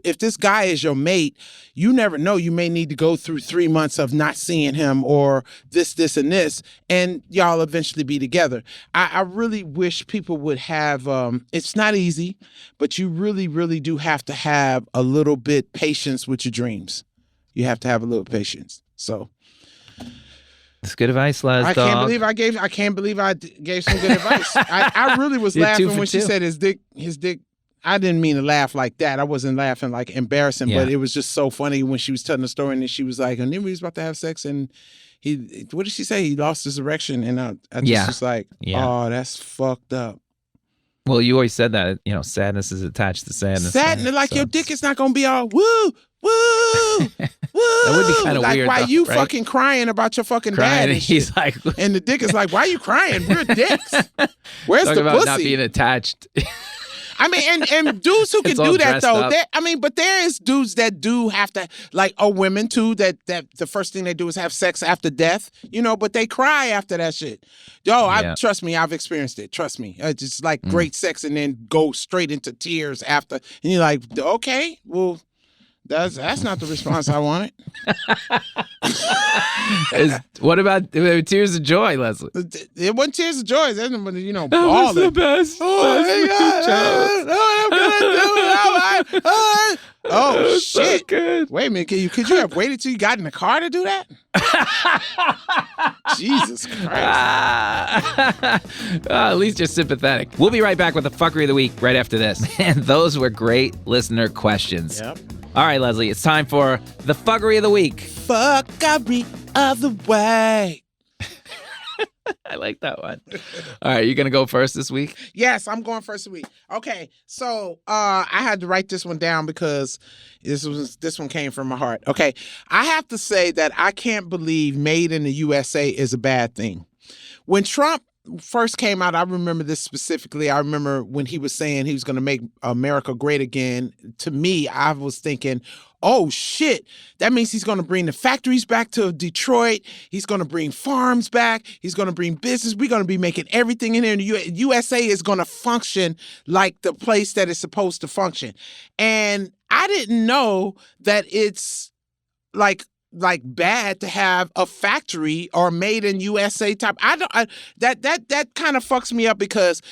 if this guy is your mate, you never know. You may need to go through 3 months of not seeing him or this, and this, and y'all eventually be together. I really wish people would have, it's not easy, but you really, really do have to have a little bit patience with your dreams. You have to have a little patience. So that's good advice, Les. I can't believe I gave some good advice. I really was laughing when she said his dick. I didn't mean to laugh like that. I wasn't laughing like embarrassing, but it was just so funny when she was telling the story, and then she was like, and then we was about to have sex, and what did she say? He lost his erection, and I just was like, oh, that's fucked up. Well, you always said that, sadness is attached to sadness. Sadness, like your dick is not going to be all, woo, woo, woo. That would be kind of like, weird. Why though, you right? fucking crying about your fucking dad? And he's like, and the dick is like, why are you crying? We're dicks. Where's talk the about pussy? not being attached. I mean, and dudes who can do that though. But there is dudes that do have to, like, women too. That the first thing they do is have sex after death, but they cry after that shit. Trust me, I've experienced it. Trust me, it's just like great sex and then go straight into tears after, and you're like, okay, well. That's not the response I wanted. What about tears of joy, Leslie? It wasn't tears of joy. That's bawling. That was the best. Oh shit! So good. Wait a minute. Could you have waited till you got in the car to do that? Jesus Christ! At least you're sympathetic. We'll be right back with the Fckry of the week right after this. And those were great listener questions. Yep. All right, Leslie, it's time for the Fckry of the week. Fckry of the week. I like that one. All right, you going to go first this week? Yes, I'm going first this week. Okay, so I had to write this one down because this one came from my heart. Okay, I have to say that I can't believe made in the USA is a bad thing. When Trump first came out, I remember this specifically. I remember when he was saying he was going to make America great again. To me, I was thinking, oh shit, that means he's going to bring the factories back to Detroit. He's going to bring farms back. He's going to bring business. We're going to be making everything in here. And the USA is going to function like the place that it's supposed to function. And I didn't know that it's like bad to have a factory or made in USA type. That kind of fucks me up because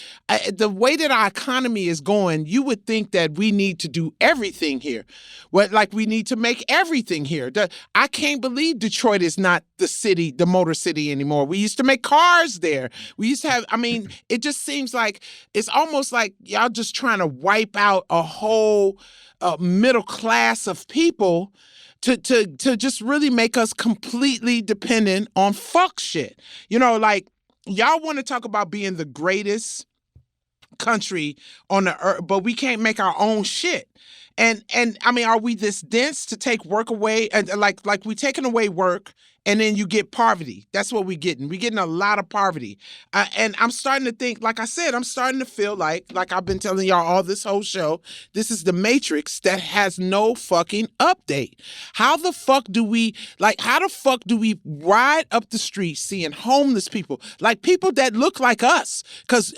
the way that our economy is going, you would think that we need to do everything here. We need to make everything here. I can't believe Detroit is not the motor city anymore. We used to make cars there. We used to have, it just seems like it's almost like y'all just trying to wipe out a whole middle class of people to just really make us completely dependent on fuck shit. Y'all want to talk about being the greatest country on the earth, but we can't make our own shit. And are we this dense to take work away? And like we taking away work and then you get poverty. That's what we're getting. We're getting a lot of poverty. And I'm starting to think, like I said, I'm starting to feel like I've been telling y'all all this whole show, this is the Matrix that has no fucking update. How the fuck do we ride up the street seeing homeless people, like people that look like us? Because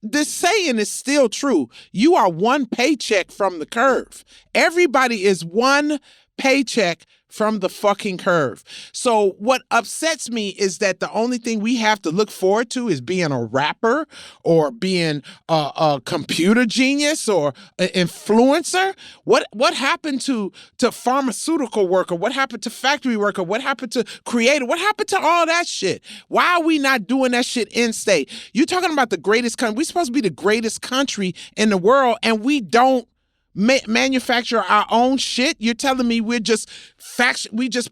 this saying is still true. You are one paycheck from the curve. Everybody is one paycheck from the fucking curve. So what upsets me is that the only thing we have to look forward to is being a rapper or being a computer genius or an influencer. What happened to pharmaceutical worker? What happened to factory worker? What happened to creator? What happened to all that shit? Why are we not doing that shit in state? You're talking about the greatest country. We're supposed to be the greatest country in the world, and we don't manufacture our own shit. You're telling me we just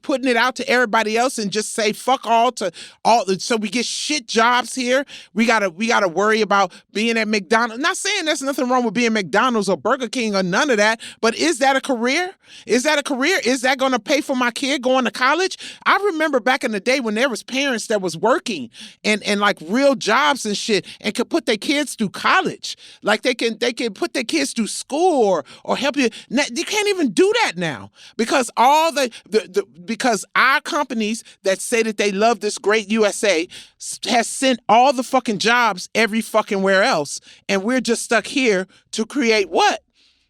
putting it out to everybody else and just say fuck all to all, so we get shit jobs here. We gotta worry about being at McDonald's. Not saying there's nothing wrong with being McDonald's or Burger King or none of that, but is that a career? Is that going to pay for my kid going to college? I remember back in the day when there was parents that was working and like real jobs and shit and could put their kids through college. Like they can put their kids through school or help you. You can't even do that now because all because our companies that say that they love this great USA has sent all the fucking jobs every fucking where else, and we're just stuck here to create what?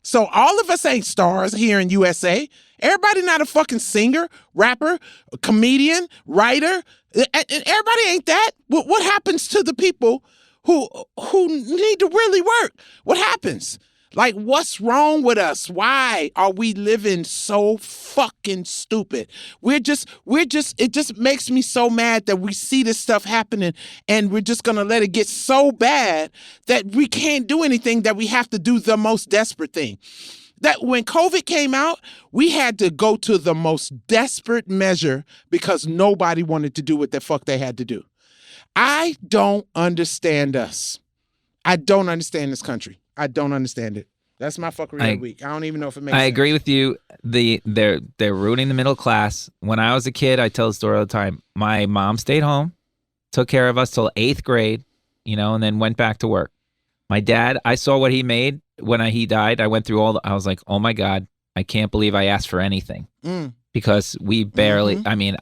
So all of us ain't stars here in USA. Everybody not a fucking singer, rapper, comedian, writer. Everybody ain't that. What happens to the people who need to really work? What happens? Like, what's wrong with us? Why are we living so fucking stupid? It just makes me so mad that we see this stuff happening and we're just going to let it get so bad that we can't do anything, that we have to do the most desperate thing. That when COVID came out, we had to go to the most desperate measure because nobody wanted to do what the fuck they had to do. I don't understand us. I don't understand this country. I don't understand it. That's my fuckery of the week. I don't even know if it makes sense. I agree with you. They're ruining the middle class. When I was a kid, I tell the story all the time. My mom stayed home, took care of us till 8th grade, and then went back to work. My dad, I saw what he made when he died. I went through I was like, oh my God, I can't believe I asked for anything. Because we barely, found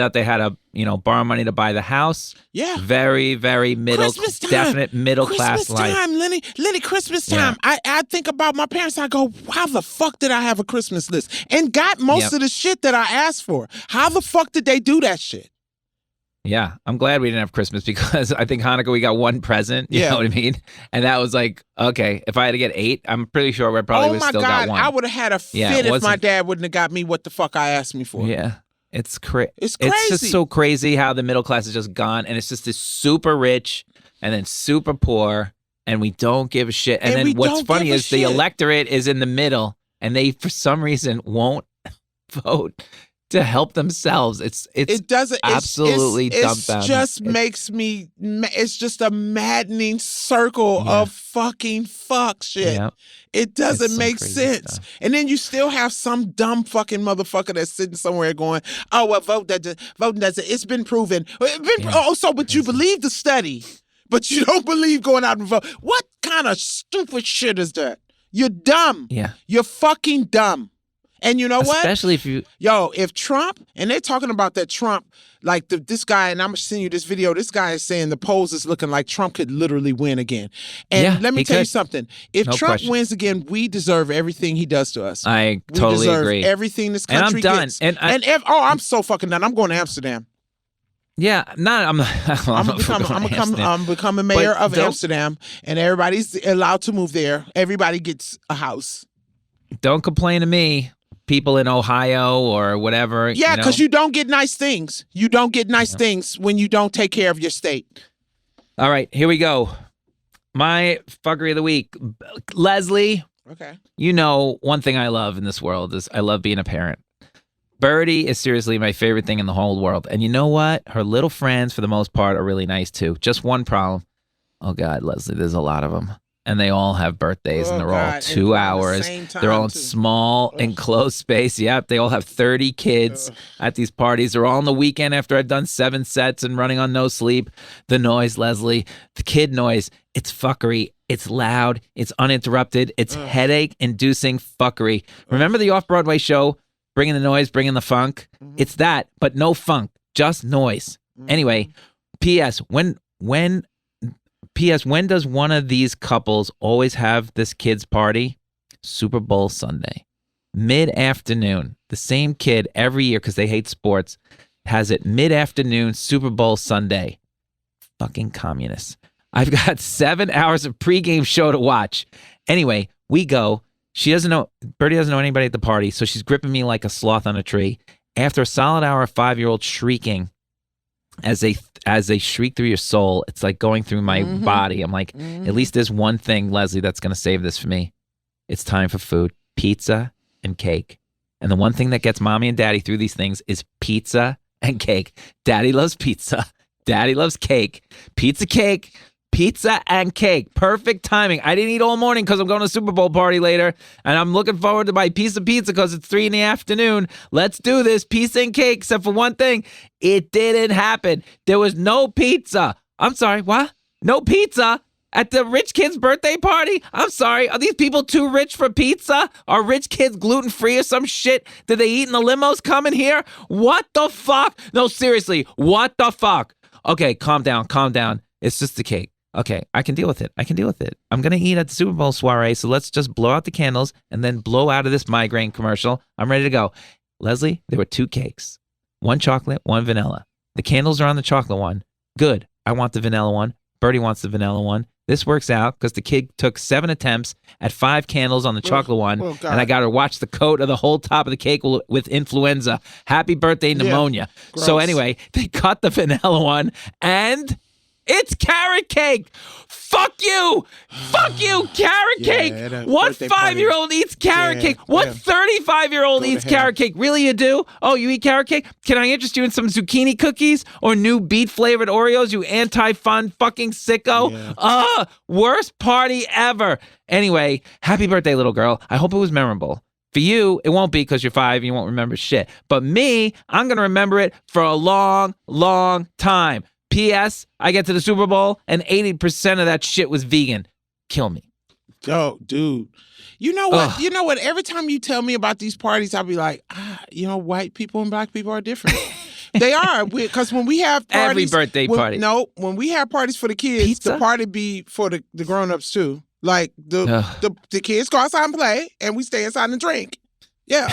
out they had to, borrow money to buy the house. Yeah. Very, very definite middle class life. Christmas time, Lenny, Christmas time. Yeah. I think about my parents. I go, how the fuck did I have a Christmas list? And got most of the shit that I asked for. How the fuck did they do that shit? Yeah, I'm glad we didn't have Christmas because I think Hanukkah we got one present. You know what I mean? And that was like, okay, if I had to get 8, I'm pretty sure we probably would still got one. I would have had a fit if my dad wouldn't have got me what the fuck I asked me for. Yeah. It's crazy. It's crazy. It's just so crazy how the middle class is just gone, and it's just this super rich and then super poor, and we don't give a shit. And then what's funny is the electorate is in the middle, and they for some reason won't vote to help themselves. It doesn't absolutely dumbfounding. It just makes me. It's just a maddening circle of fucking fuck shit. Yeah. It doesn't make sense. Stuff. And then you still have some dumb fucking motherfucker that's sitting somewhere going, "Oh well, voting doesn't. It's been proven. But you believe the study, but you don't believe going out and vote. What kind of stupid shit is that? You're dumb. Yeah, you're fucking dumb." And you know what? Especially if you... if Trump, and they're talking about that Trump, like this guy, and I'm going to send you this video, this guy is saying the polls is looking like Trump could literally win again. And let me tell you something. If Trump wins again, we deserve everything he does to us. I totally agree. We deserve everything this country gets. And I'm done. I'm so fucking done. I'm going to Amsterdam. Yeah, I'm becoming mayor of Amsterdam, and everybody's allowed to move there. Everybody gets a house. Don't complain to me. People in Ohio or whatever. Yeah, because you don't get nice things. You don't get nice things when you don't take care of your state. All right, here we go. My fuckery of the week. Leslie. Okay. One thing I love in this world is I love being a parent. Birdie is seriously my favorite thing in the whole world. And you know what? Her little friends, for the most part, are really nice too. Just one problem. Oh, God, Leslie, there's a lot of them. And they all have birthdays, and they're all 2 hours. They're all in small, enclosed space. Yep, they all have 30 kids at these parties. They're all on the weekend after I've done 7 sets and running on no sleep. The noise, Leslie, the kid noise, it's fuckery. It's loud. It's uninterrupted. It's headache-inducing fuckery. Remember the off-Broadway show, Bringing the Noise, Bringing the Funk? It's that, but no funk, just noise. Anyway, P.S. When does one of these couples always have this kid's party? Super Bowl Sunday. Mid-afternoon. The same kid every year, because they hate sports, has it mid-afternoon, Super Bowl Sunday. Fucking communists. I've got 7 hours of pregame show to watch. Anyway, we go. Birdie doesn't know anybody at the party, so she's gripping me like a sloth on a tree. After a solid hour of 5-year-old shrieking, as they shriek through your soul, it's like going through my body. I'm like, at least there's one thing, Leslie, that's going to save this for me. It's time for food, pizza and cake. And the one thing that gets mommy and daddy through these things is pizza and cake. Daddy loves pizza. Daddy loves cake. Pizza and cake. Perfect timing. I didn't eat all morning because I'm going to a Super Bowl party later, and I'm looking forward to my piece of pizza because it's 3 p.m. Let's do this. Pizza and cake, except for one thing. It didn't happen. There was no pizza. I'm sorry, what? No pizza at the rich kid's birthday party? I'm sorry. Are these people too rich for pizza? Are rich kids gluten-free or some shit? Did they eat in the limos coming here? What the fuck? No, seriously, what the fuck? Okay, calm down. It's just the cake. Okay, I can deal with it. I'm going to eat at the Super Bowl soiree, so let's just blow out the candles and then blow out of this migraine commercial. I'm ready to go. Leslie, there were 2 cakes. 1 chocolate, 1 vanilla. The candles are on the chocolate one. Good. I want the vanilla one. Birdie wants the vanilla one. This works out because the kid took 7 attempts at 5 candles on the chocolate one, and I got to watch the coat of the whole top of the cake with influenza. Happy birthday, pneumonia. Yeah, so anyway, they cut the vanilla one, and It's carrot cake. Fuck you. Fuck you. Carrot cake. What 5-year-old eats carrot cake? What 35-year-old eats carrot cake? Really, you do? Oh, you eat carrot cake? Can I interest you in some zucchini cookies or new beet-flavored Oreos, you anti-fun fucking sicko? Yeah. Worst party ever. Anyway, happy birthday, little girl. I hope it was memorable. For you, it won't be because you're 5 and you won't remember shit. But me, I'm going to remember it for a long, long time. P.S. I get to the Super Bowl and 80% of that shit was vegan. Kill me. Oh, dude. You know what? Ugh. You know what? Every time you tell me about these parties, I'll be like, white people and black people are different. They are. Because when we have parties. Every birthday party. No, when we have parties for the kids, pizza? The party be for the grown-ups too. Like the kids go outside and play and we stay inside and drink. Yeah.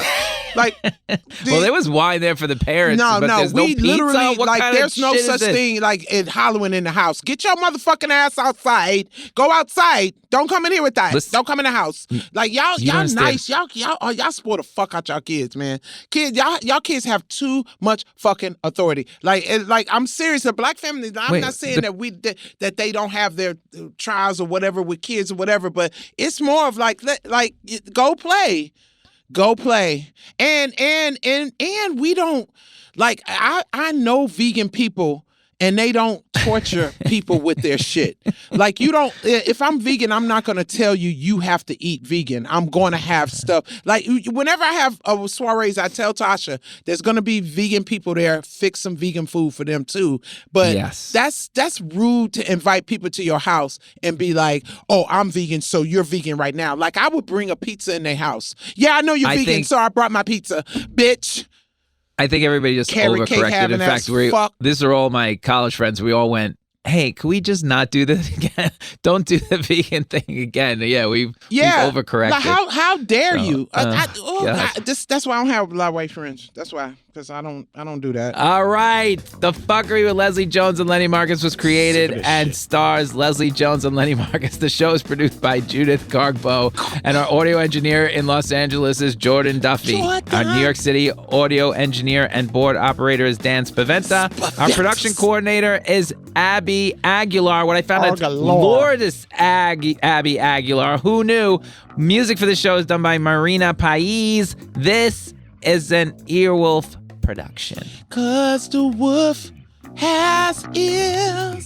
Like, well, there was wine there for the parents. No, but there's no pizza. Literally, what like, kind there's of no shit such thing like in Halloween in the house. Get your motherfucking ass outside. Go outside. Don't come in here with that. Listen, don't come in the house. Like y'all nice. Y'all spoil the fuck out y'all kids, man. Kids, y'all kids have too much fucking authority. Like I'm serious. The black families. I'm not saying that they don't have their trials or whatever with kids or whatever, but it's more of like go play. Go play. And we don't, like, I know vegan people and they don't torture people with their shit. Like, you don't, if I'm vegan, I'm not going to tell you have to eat vegan. I'm going to have stuff. Like, whenever I have soirees, I tell Tasha, there's going to be vegan people there, fix some vegan food for them too. But that's rude to invite people to your house and be like, oh, I'm vegan, so you're vegan right now. Like, I would bring a pizza in their house. Yeah, I know you're vegan, so I brought my pizza. Bitch. I think everybody just overcorrected. In fact, these are all my college friends. We all went, hey, can we just not do this again? Don't do the vegan thing again. Yeah, we've overcorrected. Like, how dare you? That's why I don't have a lot of white friends. That's why, because I don't do that. All right, The Fckry with Leslie Jones and Lenny Marcus was created and stars Leslie Jones and Lenny Marcus. The show is produced by Judith Gargbo, and our audio engineer in Los Angeles is Jordan Duffy. Our New York City audio engineer and board operator is Dan Spaventa. Our production coordinator is Abby Aguilar. What I found out, Lourdes Abby Aguilar. Who knew? Music for the show is done by Marina Pais. This is an Earwolf production. 'Cause the wolf has ears.